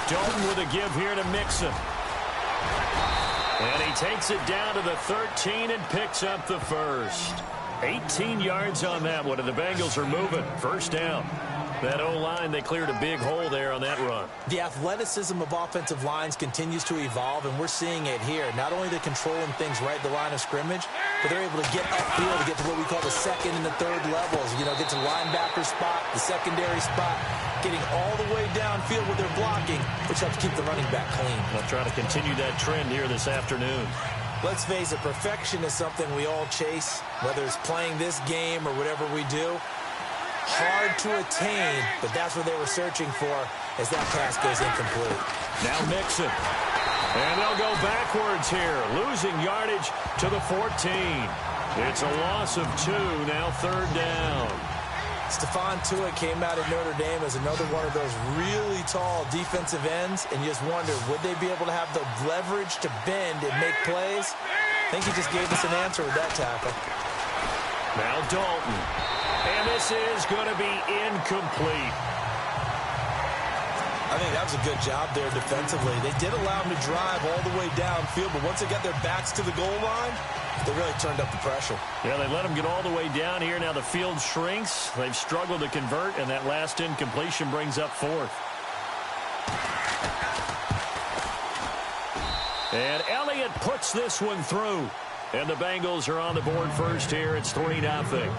Dalton with a give here to Mixon. And he takes it down to the 13 and picks up the 1st. 18 yards on that one, and the Bengals are moving. 1st down. That O-line, they cleared a big hole there on that run. The athleticism of offensive lines continues to evolve, and we're seeing it here. Not only they're controlling things right at the line of scrimmage, but they're able to get upfield to get to what we call the 2nd and the 3rd levels. You know, get to linebacker spot, the secondary spot, getting all the way downfield with their blocking, which helps keep the running back clean. They'll try to continue that trend here this afternoon. Let's face it, perfection is something we all chase, whether it's playing this game or whatever we do. Hard to attain, but that's what they were searching for as that pass goes incomplete. Now Mixon. And they'll go backwards here, losing yardage to the 14. It's a loss of 2, now 3rd down. Stephon Tuitt came out of Notre Dame as another one of those really tall defensive ends, and you just wonder, would they be able to have the leverage to bend and make plays? I think he just gave us an answer with that tackle. Now Dalton. And this is going to be incomplete. I think that was a good job there defensively. They did allow him to drive all the way downfield, but once they got their backs to the goal line, they really turned up the pressure. Yeah, they let him get all the way down here. Now the field shrinks. They've struggled to convert, and that last incompletion brings up 4th. And Elliott puts this one through. And the Bengals are on the board first here. It's 3-0.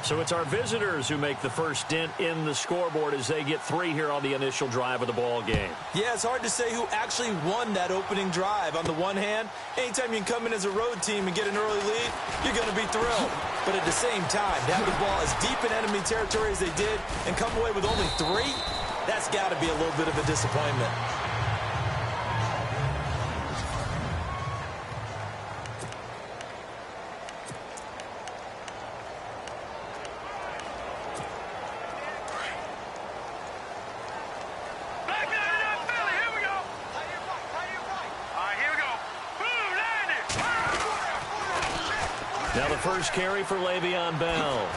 So it's our visitors who make the first dent in the scoreboard as they get 3 here on the initial drive of the ball game. Yeah, it's hard to say who actually won that opening drive. On the one hand, anytime you can come in as a road team and get an early lead, you're going to be thrilled. But at the same time, to have the ball as deep in enemy territory as they did and come away with only 3, that's got to be a little bit of a disappointment. Now the first carry for Le'Veon Bell.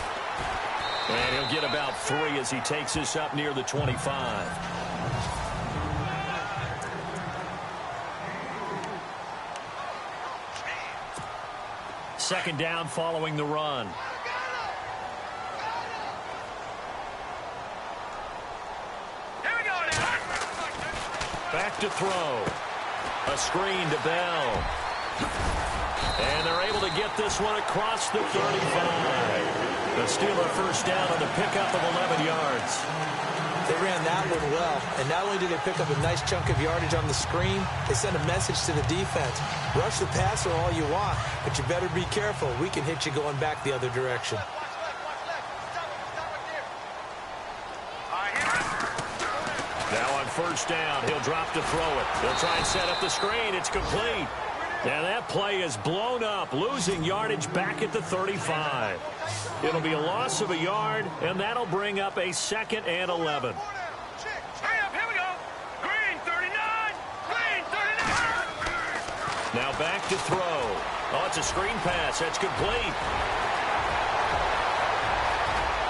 And he'll get about 3 as he takes this up near the 25. Second down following the run. Back to throw. A screen to Bell. And they're able to get this one across the 35. The Steeler first down on the pickup of 11 yards. They ran that one well, and not only did they pick up a nice chunk of yardage on the screen, they sent a message to the defense. Rush the passer all you want, but you better be careful. We can hit you going back the other direction. Now on first down, he'll drop to throw it. He'll try and set up the screen. It's complete. And that play is blown up, losing yardage back at the 35. It'll be a loss of a yard, and that'll bring up a 2nd and 11. Here we go. Green 39. Green 39. Now back to throw. Oh, it's a screen pass. That's complete.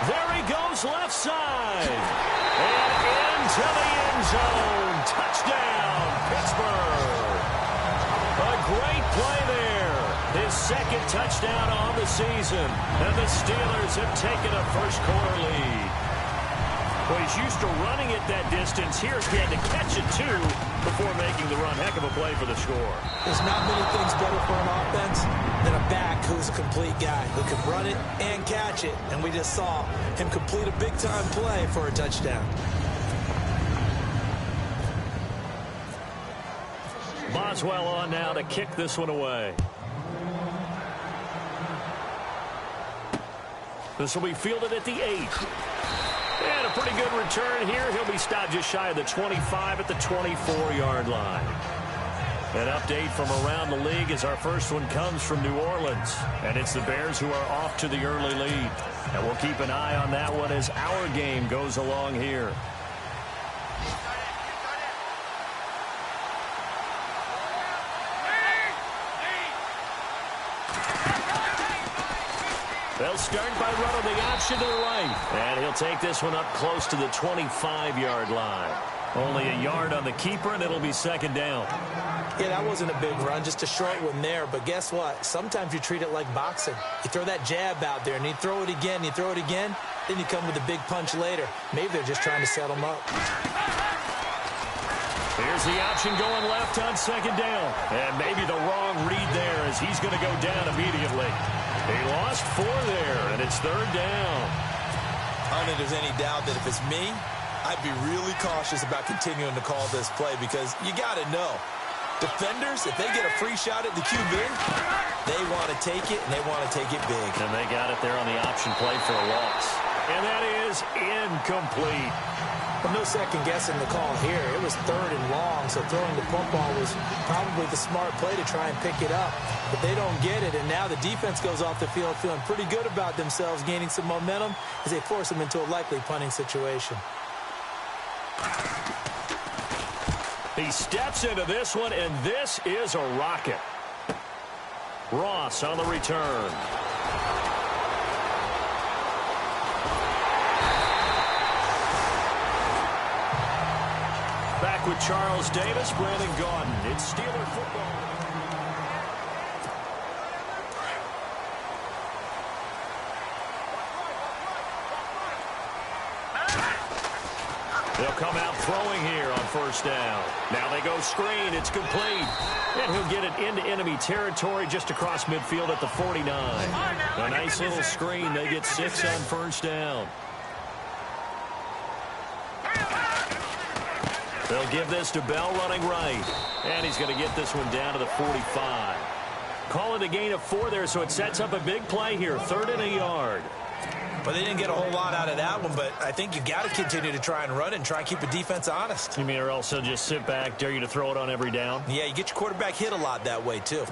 There he goes left side. And into the end zone. Touchdown, Pittsburgh. A great play there. His 2nd touchdown on the season. And the Steelers have taken a first-quarter lead. Well, he's used to running it that distance. Here he had to catch it, too, before making the run. Heck of a play for the score. There's not many things better for an offense than a back who's a complete guy who can run it and catch it. And we just saw him complete a big-time play for a touchdown. Boswell on now to kick this one away. This will be fielded at the 8. And a pretty good return here. He'll be stopped just shy of the 25 at the 24-yard line. An update from around the league as our first one comes from New Orleans. And it's the Bears who are off to the early lead. And we'll keep an eye on that one as our game goes along here. They'll start by running the option to the right. And he'll take this one up close to the 25-yard line. Only a yard on the keeper, and it'll be 2nd down. Yeah, that wasn't a big run, just a short one there. But guess what? Sometimes you treat it like boxing. You throw that jab out there, and you throw it again, you throw it again, then you come with a big punch later. Maybe they're just trying to set him up. Here's the option going left on 2nd down. And maybe the wrong read there as he's going to go down immediately. He lost 4 there, and it's 3rd down. I don't think there's any doubt that if it's me, I'd be really cautious about continuing to call this play because you got to know. Defenders, if they get a free shot at the QB, they want to take it, and they want to take it big. And they got it there on the option play for a loss. And that is incomplete. Well, no second guessing the call here. It was 3rd and long, so throwing the football was probably the smart play to try and pick it up. But they don't get it, and now the defense goes off the field feeling pretty good about themselves, gaining some momentum as they force them into a likely punting situation. He steps into this one, and this is a rocket. Ross on the return. Back with Charles Davis, Brandon Gaudin. It's Steeler football. They'll come out throwing here on first down. Now they go screen. It's complete. And he'll get it into enemy territory just across midfield at the 49. A nice little screen. They get 6 on first down. They'll give this to Bell running right. And he's going to get this one down to the 45. Call it a gain of 4 there, so it sets up a big play here. 3rd and a yard. But they didn't get a whole lot out of that one, but I think you've got to continue to try and run it and try and keep the defense honest. You mean, or else they'll just sit back, dare you to throw it on every down? Yeah, you get your quarterback hit a lot that way, too.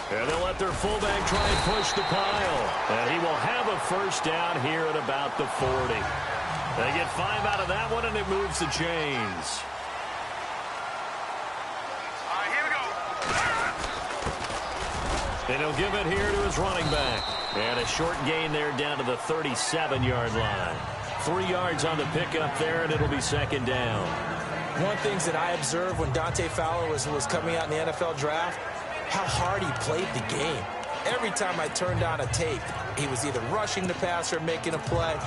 And they'll let their fullback try and push the pile. And he will have a first down here at about the 40. They get 5 out of that one, and it moves the chains. And he'll give it here to his running back. And a short gain there down to the 37-yard line. 3 yards on the pickup there, and it'll be 2nd down. One of the things that I observed when Dante Fowler was coming out in the NFL draft, how hard he played the game. Every time I turned on a tape, he was either rushing the passer or making a play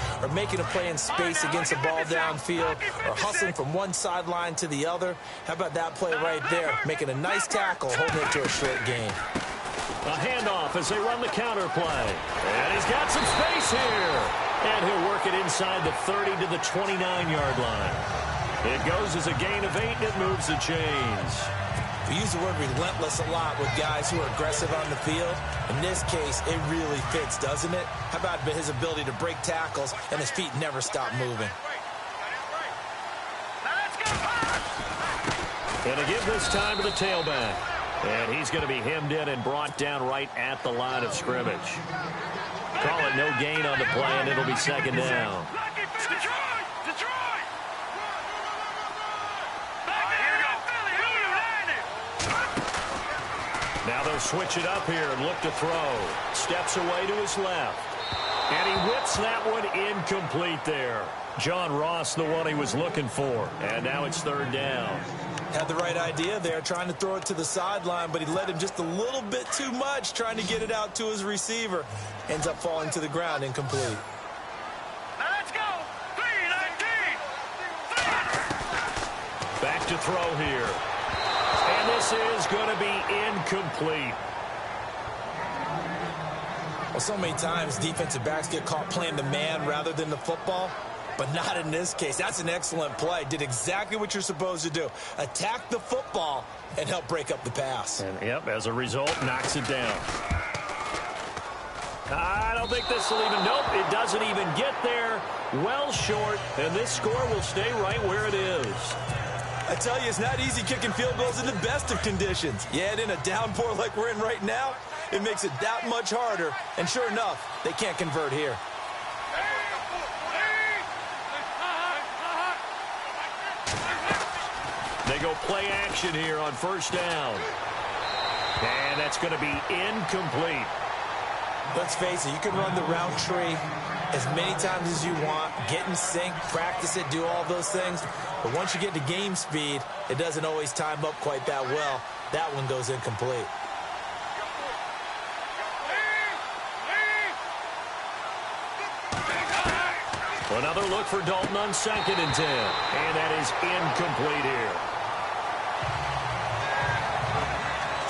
in space against a ball downfield, or hustling from one sideline to the other. How about that play right there? Making a nice tackle, holding it to a short gain. A handoff as they run the counter play. And he's got some space here. And he'll work it inside the 30 to the 29-yard line. It goes as a gain of 8, and it moves the chains. We use the word relentless a lot with guys who are aggressive on the field. In this case, it really fits, doesn't it? How about his ability to break tackles and his feet never stop moving? And to give this time to the tailback. And he's going to be hemmed in and brought down right at the line of scrimmage. Call it no gain on the play, and it'll be 2nd down. Now they'll switch it up here and look to throw. Steps away to his left. And he whips that one incomplete there. John Ross, the one he was looking for. And now it's 3rd down. Had the right idea there, trying to throw it to the sideline, but he led him just a little bit too much, trying to get it out to his receiver. Ends up falling to the ground, incomplete. Let's go. 3-19. Back to throw here. And this is going to be incomplete. Well, so many times defensive backs get caught playing the man rather than the football. But not in this case. That's an excellent play. Did exactly what you're supposed to do. Attack the football and help break up the pass. And, yep, as a result, knocks it down. I don't think this will even, nope, it doesn't even get there. Well short, and this score will stay right where it is. I tell you, it's not easy kicking field goals in the best of conditions. Yet in a downpour like we're in right now, it makes it that much harder. And sure enough, they can't convert here. They go play action here on first down. And that's going to be incomplete. Let's face it, you can run the route tree as many times as you want, get in sync, practice it, do all those things. But once you get to game speed, it doesn't always time up quite that well. That one goes incomplete. Another look for Dalton on 2nd and 10. And that is incomplete here.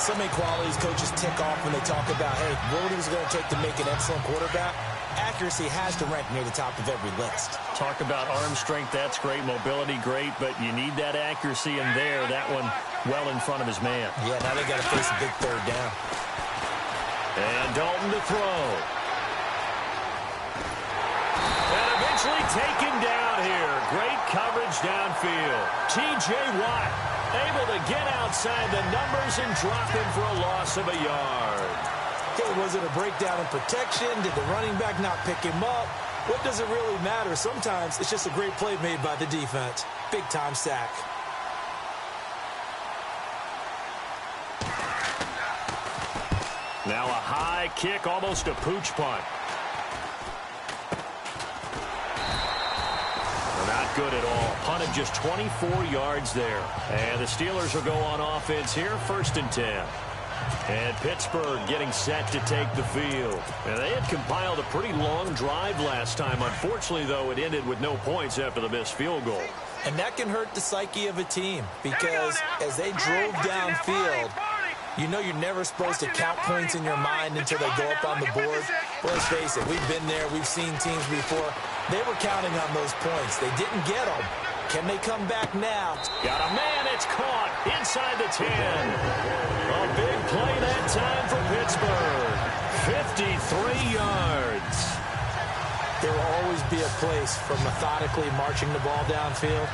So many qualities coaches tick off when they talk about, hey, what is it going to take to make an excellent quarterback? Accuracy has to rank near the top of every list. Talk about arm strength, that's great. Mobility, great. But you need that accuracy in there. That one well in front of his man. Yeah, now they got to face a big 3rd down. And Dalton to throw. And eventually taken down here. Great coverage downfield. T.J. Watt able to get outside the numbers and drop him for a loss of a yard. Hey, was it a breakdown in protection? Did the running back not pick him up? What does it really matter? Sometimes it's just a great play made by the defense. Big-time sack. Now a high kick, almost a pooch punt. Not good at all. Punted just 24 yards there. And the Steelers will go on offense here, 1st and 10. And Pittsburgh getting set to take the field. And they had compiled a pretty long drive last time. Unfortunately, though, it ended with no points after the missed field goal. And that can hurt the psyche of a team because as they drove downfield, you know you're never supposed to count points in your mind until they go up on the board. Well, let's face it, we've been there. We've seen teams before. They were counting on those points. They didn't get them. Can they come back now? Got a man. It's caught inside the 10. A big play that time for Pittsburgh. 53 yards. There will always be a place for methodically marching the ball downfield.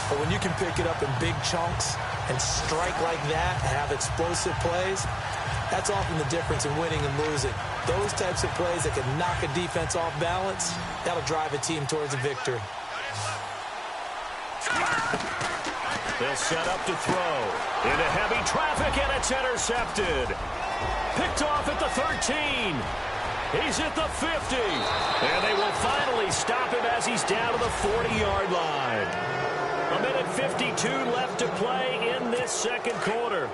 But when you can pick it up in big chunks and strike like that, have explosive plays, that's often the difference in winning and losing. Those types of plays that can knock a defense off balance, that'll drive a team towards a victory. They'll set up to throw. Into heavy traffic, and it's intercepted. Picked off at the 13. He's at the 50. And they will finally stop him as he's down to the 40-yard line. 1:52 left to play in this second quarter.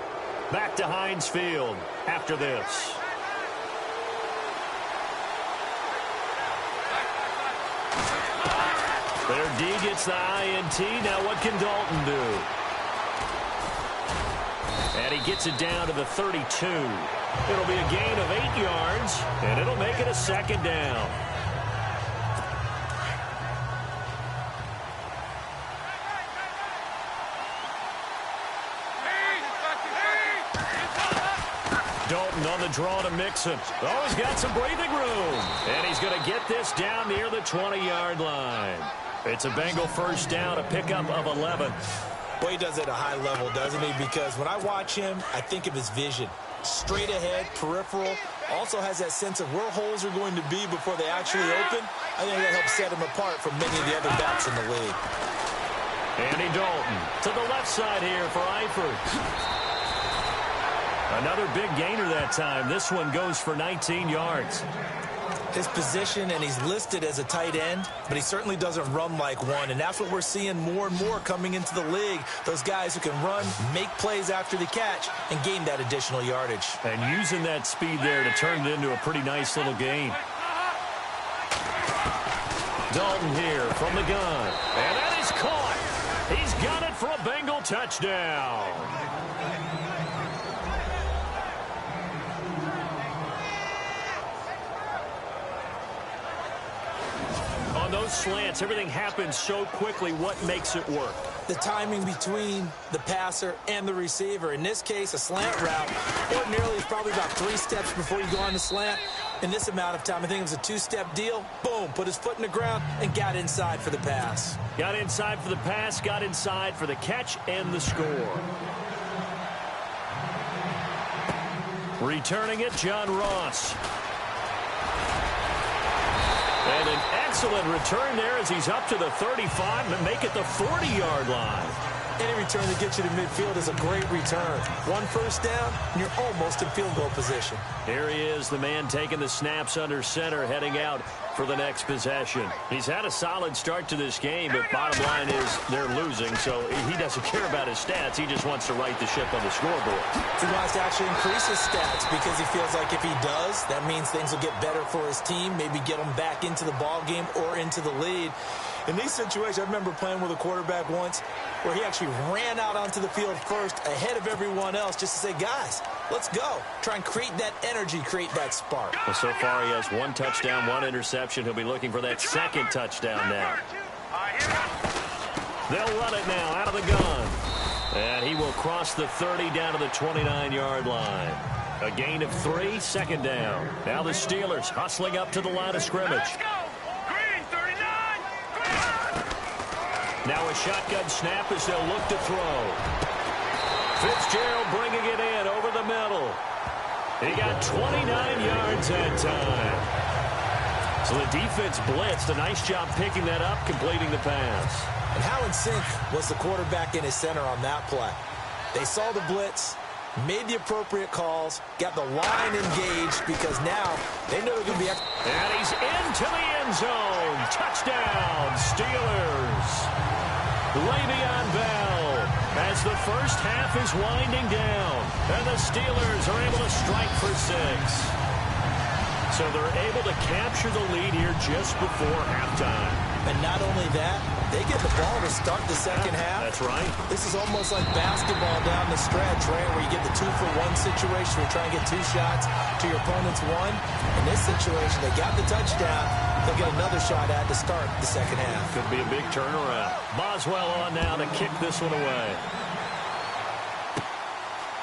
Back to Heinz Field after this. Their D gets the INT. Now what can Dalton do? And he gets it down to the 32. It'll be a gain of 8 yards, and it'll make it a second down. Dalton on the draw to Mixon. Oh, he's got some breathing room. And he's going to get this down near the 20-yard line. It's a Bengal first down, a pickup of 11. Well, he does it at a high level, doesn't he? Because when I watch him, I think of his vision. Straight ahead, peripheral. Also has that sense of where holes are going to be before they actually open. I think that helps set him apart from many of the other backs in the league. Andy Dalton to the left side here for Eifert. Another big gainer that time. This one goes for 19 yards. His position, and he's listed as a tight end, but he certainly doesn't run like one, and that's what we're seeing more and more coming into the league. Those guys who can run, make plays after the catch, and gain that additional yardage. And using that speed there to turn it into a pretty nice little gain. Dalton here from the gun. And that is caught. He's got it for a Bengal touchdown. Those slants, everything happens so quickly. What makes it work? The timing between the passer and the receiver. In this case, a slant route ordinarily is probably about 3 steps before you go on the slant. In this amount of time, I think it was a 2-step deal. Boom, put his foot in the ground and got inside for the pass. Got inside for the pass, got inside for the catch and the score. Returning it, John Ross. And an excellent return there as he's up to the 35 and make it the 40-yard line. Any return that gets you to midfield is a great return. 1 first down, and you're almost in field goal position. Here he is, the man taking the snaps under center, heading out for the next possession. He's had a solid start to this game, but bottom line is they're losing, so he doesn't care about his stats. He just wants to right the ship on the scoreboard. He wants to actually increase his stats because he feels like if he does, that means things will get better for his team, maybe get them back into the ball game or into the lead. In these situations, I remember playing with a quarterback once where he actually ran out onto the field first ahead of everyone else just to say, guys, let's go. Try and create that energy, create that spark. Well, so far he has 1 touchdown, 1 interception. He'll be looking for that second touchdown now. They'll run it now out of the gun. And he will cross the 30 down to the 29-yard line. A gain of 3, second down. Now the Steelers hustling up to the line of scrimmage. Now a shotgun snap as they'll look to throw. Fitzgerald bringing it in over the middle. He got 29 yards that time. So the defense blitzed. A nice job picking that up, completing the pass. And how in sync was the quarterback and his center on that play? They saw the blitz, made the appropriate calls, got the line engaged because now they know they're going to be... And he's into the end zone. Touchdown, Steelers. Le'Veon Bell as the first half is winding down. And the Steelers are able to strike for 6. So they're able to capture the lead here just before halftime. And not only that, they get the ball to start the second half. That's right. This is almost like basketball down the stretch, right, where you get the 2-for-1 situation where you try and get 2 shots to your opponent's 1. In this situation, they got the touchdown. They'll get another shot at to start the second half. Could be a big turnaround. Boswell on now to kick this one away.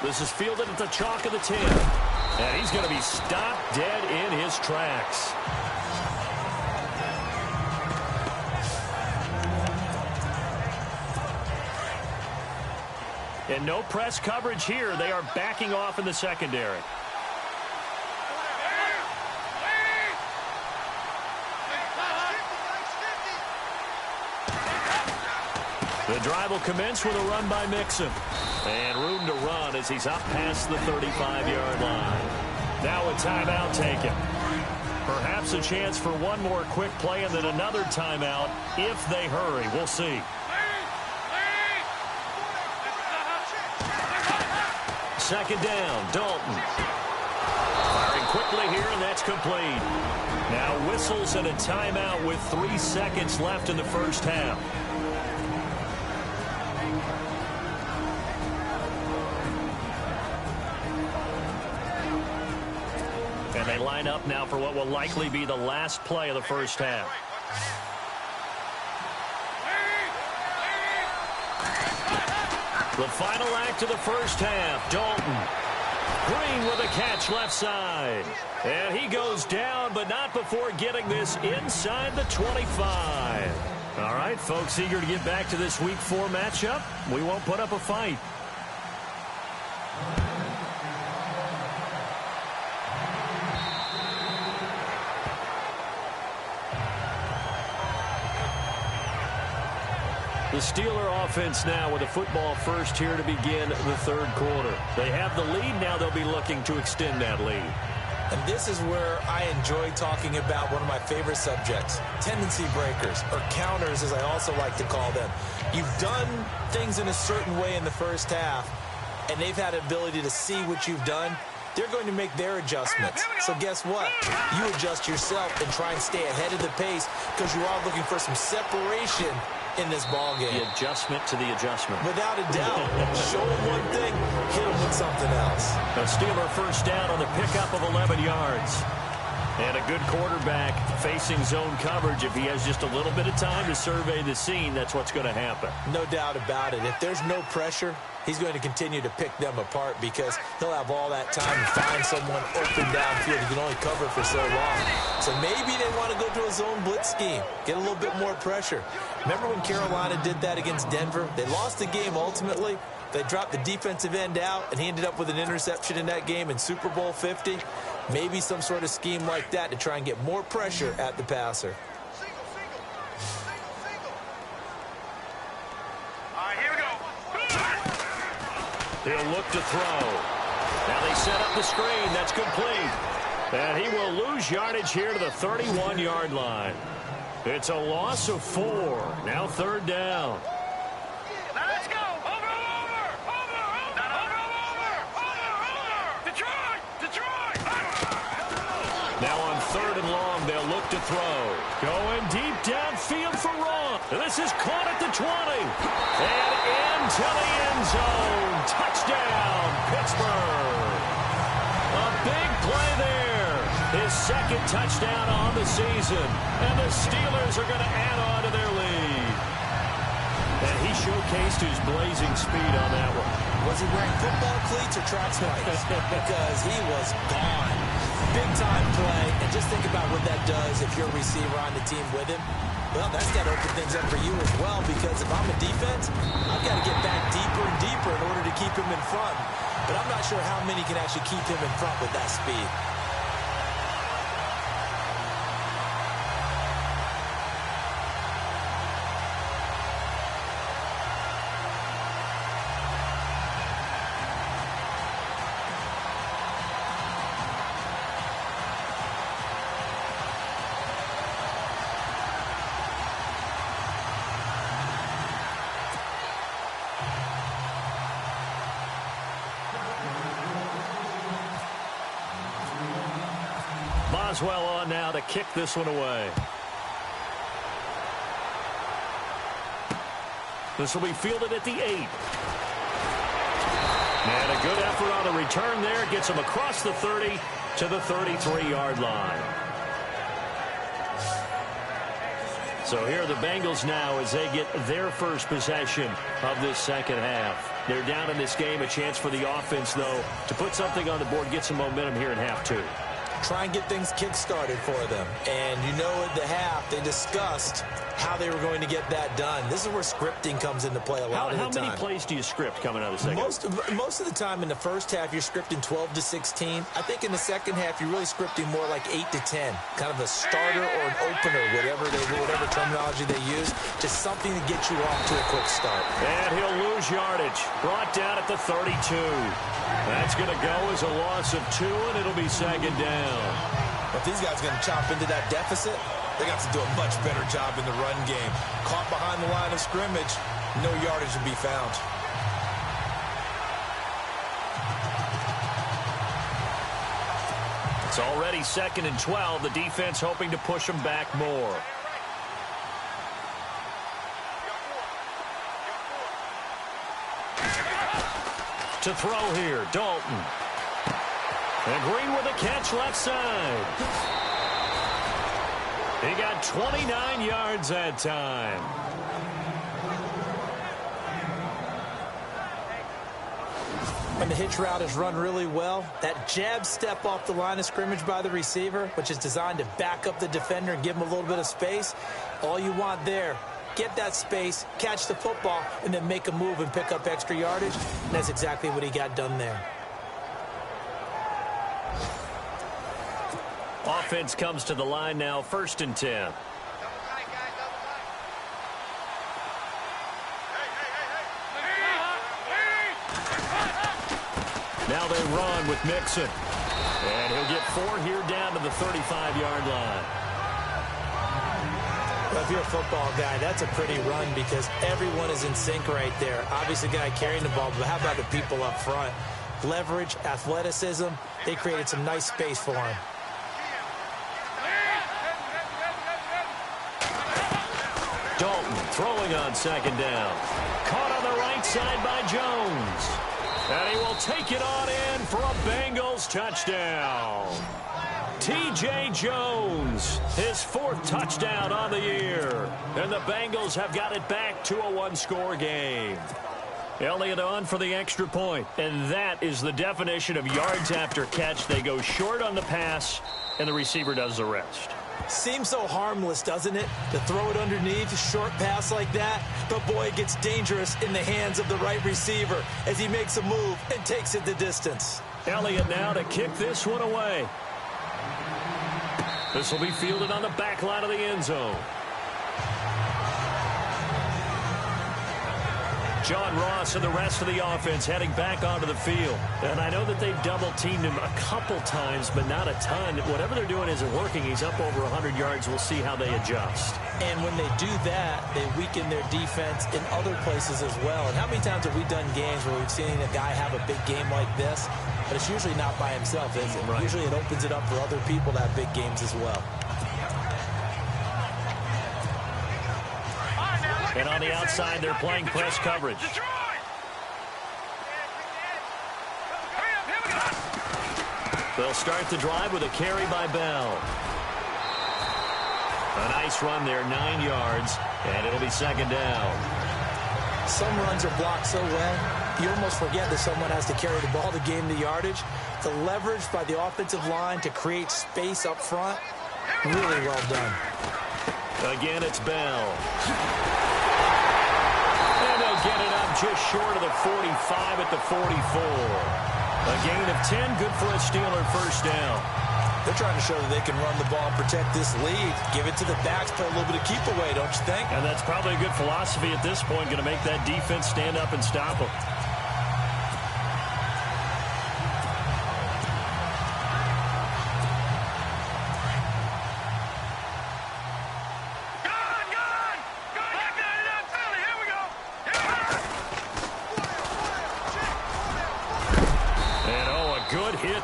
This is fielded at the chalk of the 10. And he's going to be stopped dead in his tracks. And no press coverage here. They are backing off in the secondary. The drive will commence with a run by Mixon. And room to run as he's up past the 35-yard line. Now a timeout taken. Perhaps a chance for one more quick play and then another timeout if they hurry. We'll see. Second down, Dalton. Firing quickly here, and that's complete. Now whistles and a timeout with 3 seconds left in the first half. And they line up now for what will likely be the last play of the first half. The final act of the first half, Dalton. Green with a catch left side. And he goes down, but not before getting this inside the 25. All right, folks, eager to get back to this Week 4 matchup. We won't put up a fight. The Steeler offense now with a football first here to begin the third quarter. They have the lead. Now they'll be looking to extend that lead. And this is where I enjoy talking about one of my favorite subjects, tendency breakers, or counters as I also like to call them. You've done things in a certain way in the first half, and they've had the ability to see what you've done. They're going to make their adjustments. So guess what? You adjust yourself and try and stay ahead of the pace because you are looking for some separation in this ball game. The adjustment to the adjustment. Without a doubt. Show him one thing, hit him with something else. A Steeler first down on the pickup of 11 yards. And a good quarterback facing zone coverage. If he has just a little bit of time to survey the scene, that's what's going to happen. No doubt about it. If there's no pressure, he's going to continue to pick them apart because he'll have all that time to find someone open downfield. He can only cover for so long. So maybe they want to go to a zone blitz scheme, get a little bit more pressure. Remember when Carolina did that against Denver? They lost the game ultimately. They dropped the defensive end out, and he ended up with an interception in that game in Super Bowl 50. Maybe some sort of scheme like that to try and get more pressure at the passer. All right, here we go. He'll look to throw. Now they set up the screen. That's complete. And he will lose yardage here to the 31-yard line. It's a loss of 4. Now third down. Now let's go. Over. Now on third and long, they'll look to throw. Going deep downfield for Raw. This is caught at the 20. And into the end zone. Touchdown, Pittsburgh. A big play there. His second touchdown on the season. And the Steelers are going to add on to their lead. And he showcased his blazing speed on that one. Was he wearing football cleats or track spikes? Because he was gone. Big-time play. And just think about what that does if you're a receiver on the team with him. Well, that's got to open things up for you as well, because if I'm a defense, I've got to get back deeper and deeper in order to keep him in front. But I'm not sure how many can actually keep him in front with that speed. Boswell on now to kick this one away. This will be fielded at the 8. And a good effort on the return there. Gets him across the 30 to the 33-yard line. So here are the Bengals now as they get their first possession of this second half. They're down in this game. A chance for the offense, though, to put something on the board, get some momentum here in half 2. Try and get things kick-started for them. And you know at the half, they discussed how they were going to get that done. This is where scripting comes into play a lot of the time. How many plays do you script coming out of the second half? Most of the time in the first half, you're scripting 12 to 16. I think in the second half, you're really scripting more like 8 to 10. Kind of a starter or an opener, whatever terminology they use. Just something to get you off to a quick start. And he'll lose yardage. Brought down at the 32. That's going to go as a loss of 2, and it'll be second down. If these guys are going to chop into that deficit, they got to do a much better job in the run game. Caught behind the line of scrimmage, no yardage to be found. It's already 2nd and 12. The defense hoping to push them back more. To throw here, Dalton. And Green with a catch left side. He got 29 yards that time. When the hitch route is run really well, that jab step off the line of scrimmage by the receiver, which is designed to back up the defender and give him a little bit of space, all you want there, get that space, catch the football, and then make a move and pick up extra yardage. And that's exactly what he got done there. Offense comes to the line now, 1st and 10. Now they run with Mixon. And he'll get 4 here down to the 35-yard line. Well, if you're a football guy, that's a pretty run because everyone is in sync right there. Obviously, the guy carrying the ball, but how about the people up front? Leverage, athleticism, they created some nice space for him. Dalton throwing on 2nd down. Caught on the right side by Jones. And he will take it on in for a Bengals touchdown. T.J. Jones, his 4th touchdown on the year. And the Bengals have got it back to a 1-score game. Elliott on for the extra point. And that is the definition of yards after catch. They go short on the pass, and the receiver does the rest. Seems so harmless, doesn't it? To throw it underneath, a short pass like that. But, boy, it gets dangerous in the hands of the right receiver as he makes a move and takes it the distance. Elliott now to kick this one away. This will be fielded on the back line of the end zone. John Ross and the rest of the offense heading back onto the field. And I know that they've double-teamed him a couple times, but not a ton. Whatever they're doing isn't working. He's up over 100 yards. We'll see how they adjust. And when they do that, they weaken their defense in other places as well. And how many times have we done games where we've seen a guy have a big game like this? But it's usually not by himself, is it? Right. Usually it opens it up for other people to have big games as well. And on the outside, they're playing press coverage. They'll start the drive with a carry by Bell. A nice run there, 9 yards, and it'll be 2nd down. Some runs are blocked so well, you almost forget that someone has to carry the ball to gain the yardage. The leverage by the offensive line to create space up front, really well done. Again, it's Bell. And they'll get it up just short of the 45 at the 44. A gain of 10, good for a Steeler 1st down. They're trying to show that they can run the ball and protect this lead. Give it to the backs, play a little bit of keep away, don't you think? And that's probably a good philosophy at this point, going to make that defense stand up and stop them.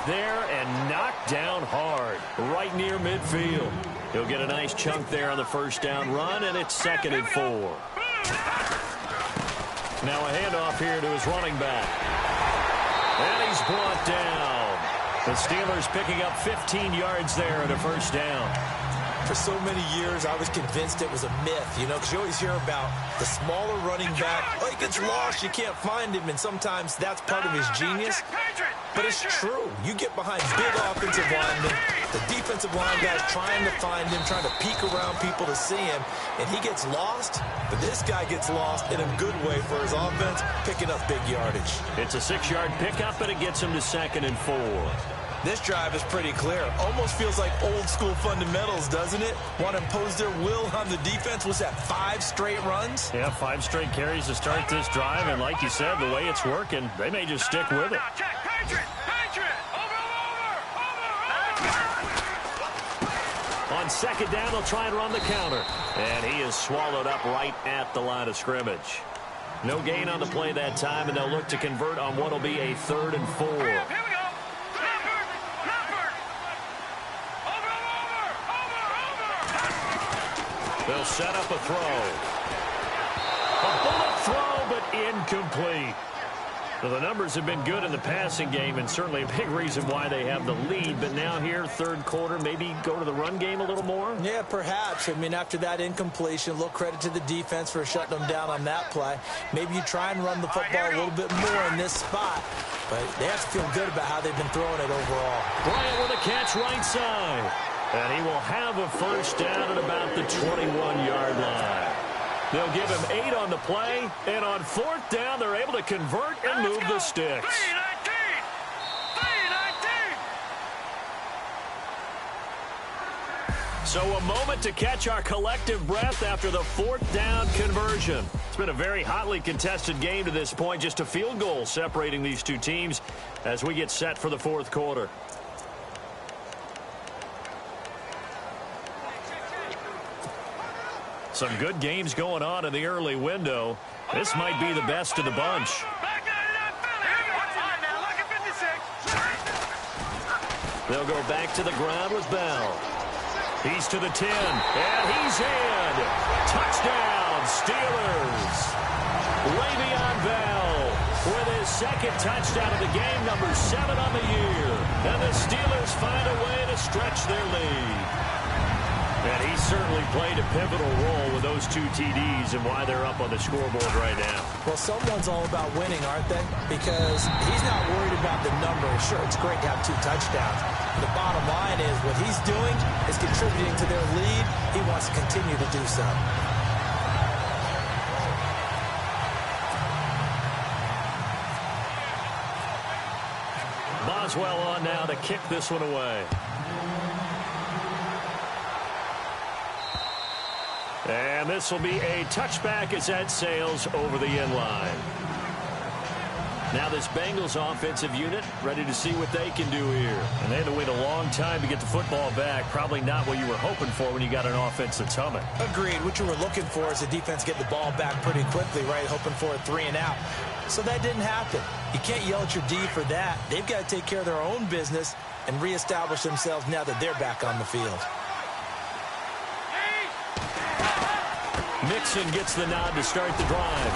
There and knocked down hard. yard, right near midfield. He'll get a nice chunk there on the first down run, and it's 2nd and 4. Now a handoff here to his running back. And he's brought down. The Steelers picking up 15 yards there and a first down. For so many years, I was convinced it was a myth, you know, because you always hear about the smaller running back. Oh, he gets lost, you can't find him, and sometimes that's part of his genius. But it's true. You get behind big offensive linemen, the defensive line guys trying to find him, trying to peek around people to see him, and he gets lost. But this guy gets lost in a good way for his offense, picking up big yardage. It's a 6-yard pickup, and it gets him to 2nd and 4. This drive is pretty clear. Almost feels like old school fundamentals, doesn't it? Want to impose their will on the defense. Was that 5 straight runs? Yeah, 5 straight carries to start this drive. And like you said, the way it's working, they may just stick with it. On 2nd down, they'll try and run the counter. And he is swallowed up right at the line of scrimmage. No gain on the play that time, and they'll look to convert on what will be a 3rd and 4. They'll set up a throw. A bullet throw, but incomplete. So the numbers have been good in the passing game, and certainly a big reason why they have the lead. But now here, 3rd quarter, maybe go to the run game a little more? Yeah, perhaps. I mean, after that incompletion, a little credit to the defense for shutting them down on that play. Maybe you try and run the football a little bit more in this spot. But they have to feel good about how they've been throwing it overall. Bryant with a catch right side. And he will have a first down at about the 21-yard line. They'll give him 8 on the play, and on 4th down, they're able to convert and move the sticks. So a moment to catch our collective breath after the 4th down conversion. It's been a very hotly contested game to this point, just a field goal separating these two teams as we get set for the 4th quarter. Some good games going on in the early window. This might be the best of the bunch. They'll go back to the ground with Bell. He's to the 10, and he's in. Touchdown, Steelers. Le'Veon Bell with his 2nd touchdown of the game, number 7 on the year. And the Steelers find a way to stretch their lead. And he certainly played a pivotal role with those 2 TDs and why they're up on the scoreboard right now. Well, someone's all about winning, aren't they? Because he's not worried about the number. Sure, it's great to have 2 touchdowns. The bottom line is what he's doing is contributing to their lead. He wants to continue to do so. Boswell on now to kick this one away. And this will be a touchback as that sails over the end line. Now this Bengals offensive unit ready to see what they can do here. And they had to wait a long time to get the football back. Probably not what you were hoping for when you got an offense that's humming. Agreed. What you were looking for is the defense get the ball back pretty quickly, right? Hoping for a 3 and out. So that didn't happen. You can't yell at your D for that. They've got to take care of their own business and reestablish themselves now that they're back on the field. Mixon gets the nod to start the drive.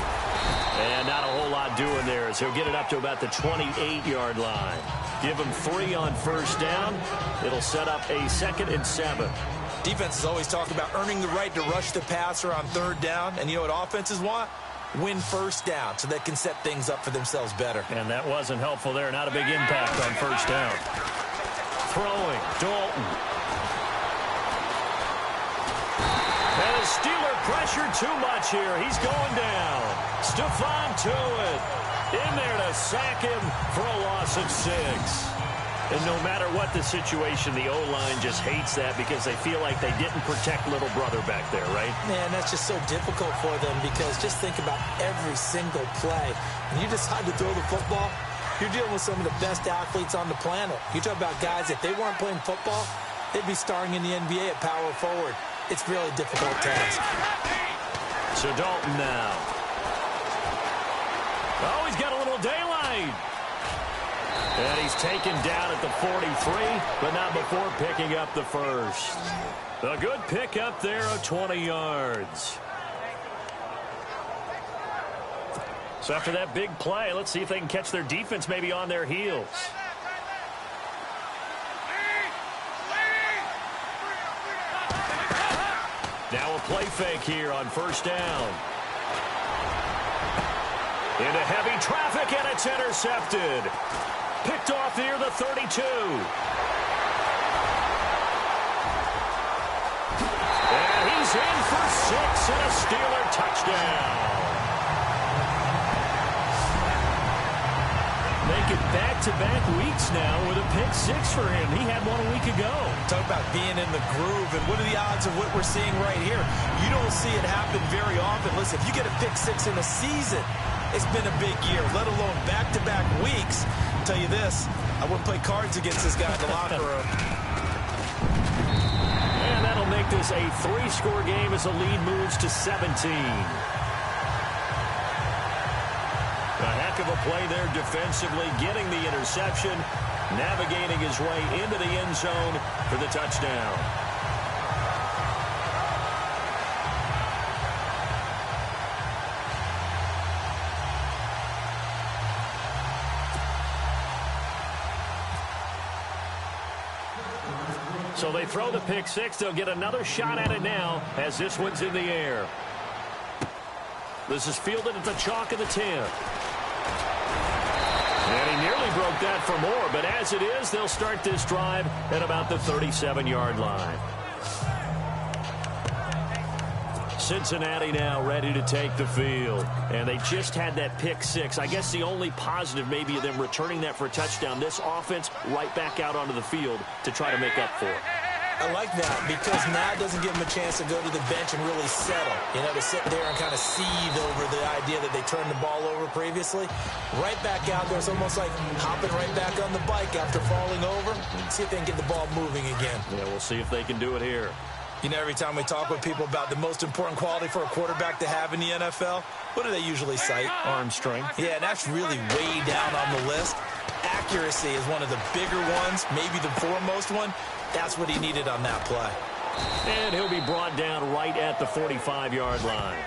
And not a whole lot doing there as he'll get it up to about the 28-yard line. Give him 3 on 1st down. It'll set up a 2nd and 7. Defenses always talk about earning the right to rush the passer on 3rd down. And you know what offenses want? Win 1st down so they can set things up for themselves better. And that wasn't helpful there. Not a big impact on 1st down. Throwing, Dalton. And a Steeler pressure too much here. He's going down. Stephon Tuitt in there to sack him for a loss of 6. And no matter what the situation, the O-line just hates that because they feel like they didn't protect little brother back there, right? Man, that's just so difficult for them because just think about every single play. When you decide to throw the football, you're dealing with some of the best athletes on the planet. You talk about guys, if they weren't playing football, they'd be starring in the NBA at power forward. It's really a difficult task. So Dalton now. Oh, he's got a little daylight. And he's taken down at the 43, but not before picking up the first. A good pickup there of 20 yards. So after that big play, let's see if they can catch their defense maybe on their heels. Now a play fake here on first down. Into heavy traffic, and it's intercepted. Picked off near the 32. And he's in for 6 and a Steeler touchdown. Make it back-to-back weeks now with a pick 6 for him. He had one a week ago. Talk about being in the groove, and what are the odds of what we're seeing right here? You don't see it happen very often. Listen, if you get a pick 6 in a season, it's been a big year, let alone back-to-back weeks. I'll tell you this, I wouldn't play cards against this guy in the locker room. And that'll make this a 3-score game as the lead moves to 17. A heck of a play there defensively, getting the interception, navigating his way into the end zone for the touchdown. So they throw the pick 6. They'll get another shot at it now as this one's in the air. This is fielded at the chalk of the 10. And he nearly broke that for more, but as it is, they'll start this drive at about the 37-yard line. Cincinnati now ready to take the field. And they just had that pick 6. I guess the only positive maybe of them returning that for a touchdown. This offense right back out onto the field to try to make up for it. I like that because now it doesn't give them a chance to go to the bench and really settle. You know, to sit there and kind of seethe over the idea that they turned the ball over previously. Right back out there. It's almost like hopping right back on the bike after falling over. See if they can get the ball moving again. Yeah, we'll see if they can do it here. You know, every time we talk with people about the most important quality for a quarterback to have in the NFL, what do they usually cite? Arm strength. Yeah, that's really way down on the list. Accuracy is one of the bigger ones, maybe the foremost one. That's what he needed on that play. And he'll be brought down right at the 45-yard line.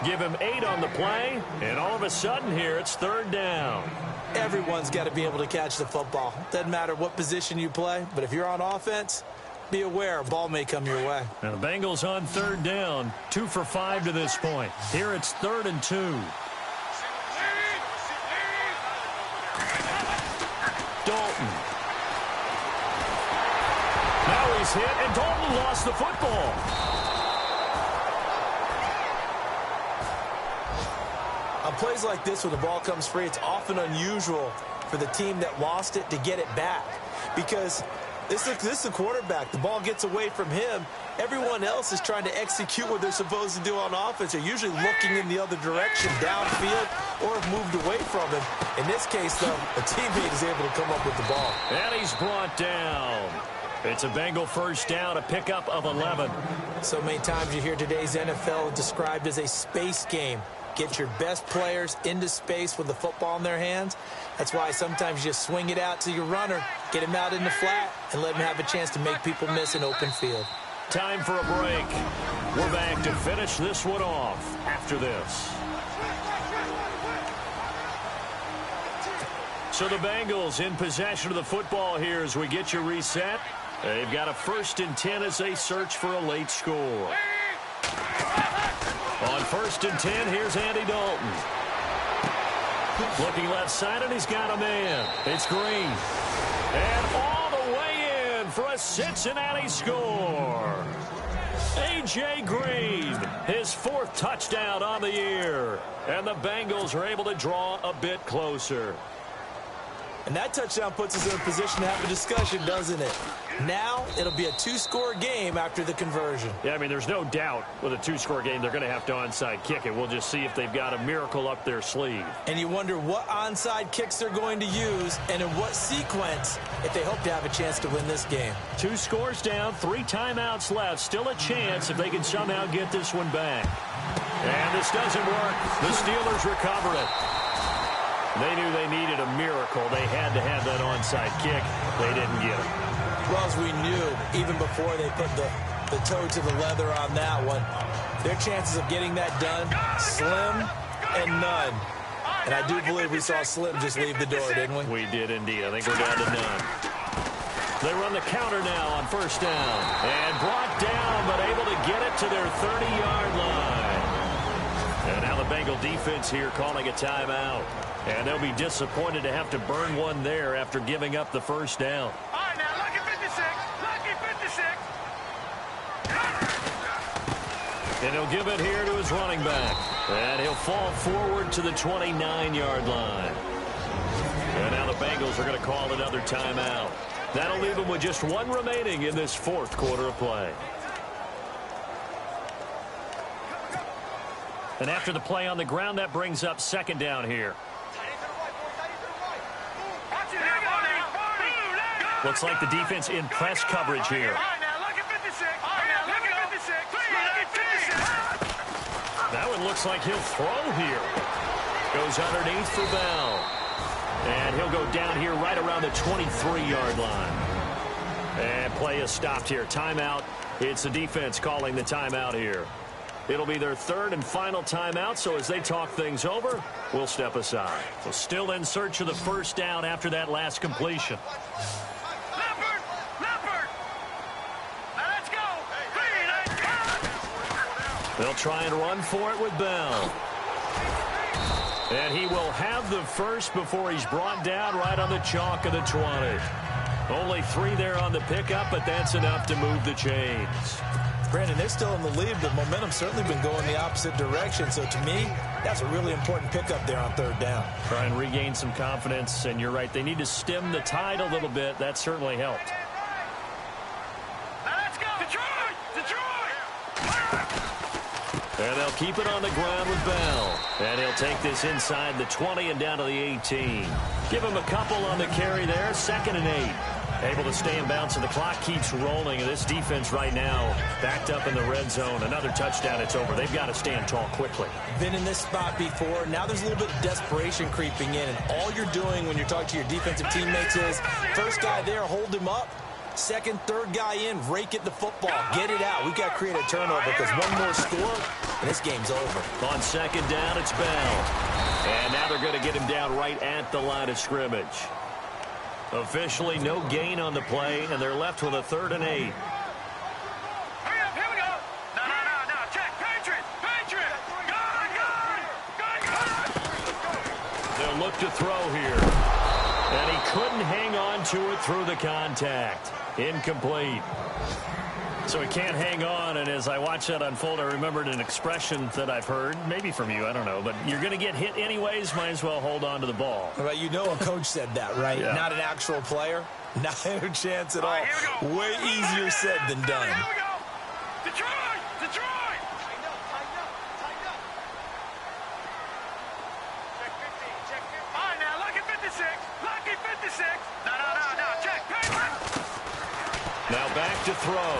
Give him 8 on the play, and all of a sudden here it's 3rd down. Everyone's got to be able to catch the football. Doesn't matter what position you play, but if you're on offense, be aware a ball may come your way. Now the Bengals on 3rd down, 2 for 5 to this point. Here it's 3rd and 2. Dalton. Now he's hit, and Dalton lost the football. On plays like this, when the ball comes free, it's often unusual for the team that lost it to get it back. Because this is the quarterback. The ball gets away from him. Everyone else is trying to execute what they're supposed to do on offense. They're usually looking in the other direction, downfield, or have moved away from him. In this case, though, a teammate is able to come up with the ball. And he's brought down. It's a Bengal 1st down, a pickup of 11. So many times you hear today's NFL described as a space game. Get your best players into space with the football in their hands. That's why sometimes you just swing it out to your runner, get him out in the flat, and let him have a chance to make people miss an open field. Time for a break. We're back to finish this one off after this. So the Bengals in possession of the football here as we get you reset. They've got a 1st and 10 as they search for a late score. On 1st and 10, here's Andy Dalton. Looking left side, and he's got a man. It's Green. And all the way in for a Cincinnati score. A.J. Green, his 4th touchdown on the year. And the Bengals are able to draw a bit closer. And that touchdown puts us in a position to have a discussion, doesn't it? Now, it'll be a 2-score game after the conversion. Yeah, I mean, there's no doubt with a 2-score game, they're going to have to onside kick it. We'll just see if they've got a miracle up their sleeve. And you wonder what onside kicks they're going to use and in what sequence if they hope to have a chance to win this game. 2 scores down, 3 timeouts left. Still a chance if they can somehow get this one back. And this doesn't work. The Steelers recover it. They knew they needed a miracle. They had to have that onside kick. They didn't get it. Well, as we knew, even before they put the toe to the leather on that one, their chances of getting that done, slim and none. And I do believe we saw Slim just leave the door, didn't we? We did indeed. I think we're down to none. They run the counter now on first down. And brought down, but able to get it to their 30-yard line. And now the Bengal defense here calling a timeout. And they'll be disappointed to have to burn one there after giving up the first down. All right, now, lucky 56. Lucky 56. And he'll give it here to his running back. And he'll fall forward to the 29-yard line. And now the Bengals are going to call another timeout. That'll leave them with just one remaining in this fourth quarter of play. And after the play on the ground, that brings up second down here. Looks like the defense in press coverage here. That one looks like he'll throw here. Goes underneath for Bell. And he'll go down here right around the 23-yard line. And play is stopped here. Timeout. It's the defense calling the timeout here. It'll be their third and final timeout, so as they talk things over, we'll step aside. So still in search of the first down after that last completion. They'll try and run for it with Bell. And he will have the first before he's brought down right on the chalk of the 20. Only 3 there on the pickup, but that's enough to move the chains. Brandon, they're still in the lead, but momentum's certainly been going the opposite direction. So to me, that's a really important pickup there on third down. Try and regain some confidence, and you're right. They need to stem the tide a little bit. That certainly helped. Now let's go. Detroit! Detroit! And they'll keep it on the ground with Bell. And he'll take this inside the 20 and down to the 18. Give him a couple on the carry there. 2nd and 8. Able to stay in bounds, and the clock keeps rolling. And this defense right now backed up in the red zone. Another touchdown, it's over. They've got to stand tall quickly. Been in this spot before. Now there's a little bit of desperation creeping in. And all you're doing when you're talking to your defensive teammates is, first guy there, hold him up. Second, third guy in, rake at the football. Get it out. We've got to create a turnover because one more score, and this game's over. On second down, it's Bell. And now they're going to get him down right at the line of scrimmage. Officially no gain on the play, and they're left with a 3rd and 8. Hurry up, here we go. No. Check. Patriot. Guard. They'll look to throw here. And he couldn't hang on to it through the contact. Incomplete. So he can't hang on, and as I watch that unfold, I remembered an expression that I've heard, maybe from you, I don't know, but you're going to get hit anyways, might as well hold on to the ball. Well, you know a coach said that, right? Yeah. Not an actual player. Not a chance at all. Way easier said than done. Here we go. Detroit! Tighten up. Check 15. All right, now, lucky 56. Lucky 56. No. Check. Patriot. Now back to throw.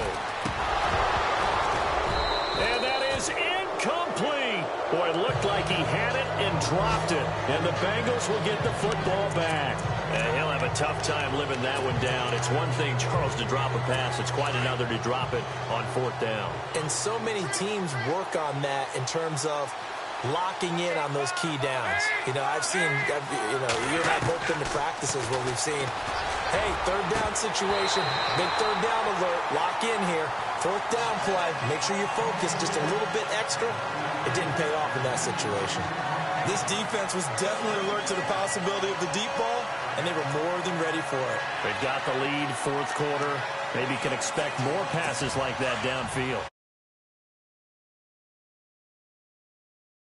And that is incomplete. Boy, it looked like he had it and dropped it. And the Bengals will get the football back. And he'll have a tough time living that one down. It's one thing, Charles, to drop a pass. It's quite another to drop it on 4th down. And so many teams work on that in terms of locking in on those key downs. I've seen, you and I have both been to practices where we've seen, hey, 3rd down situation, big 3rd down alert, lock in here, 4th down play, make sure you focus just a little bit extra. It didn't pay off in that situation. This defense was definitely alert to the possibility of the deep ball, and they were more than ready for it. They've got the lead, 4th quarter. Maybe can expect more passes like that downfield.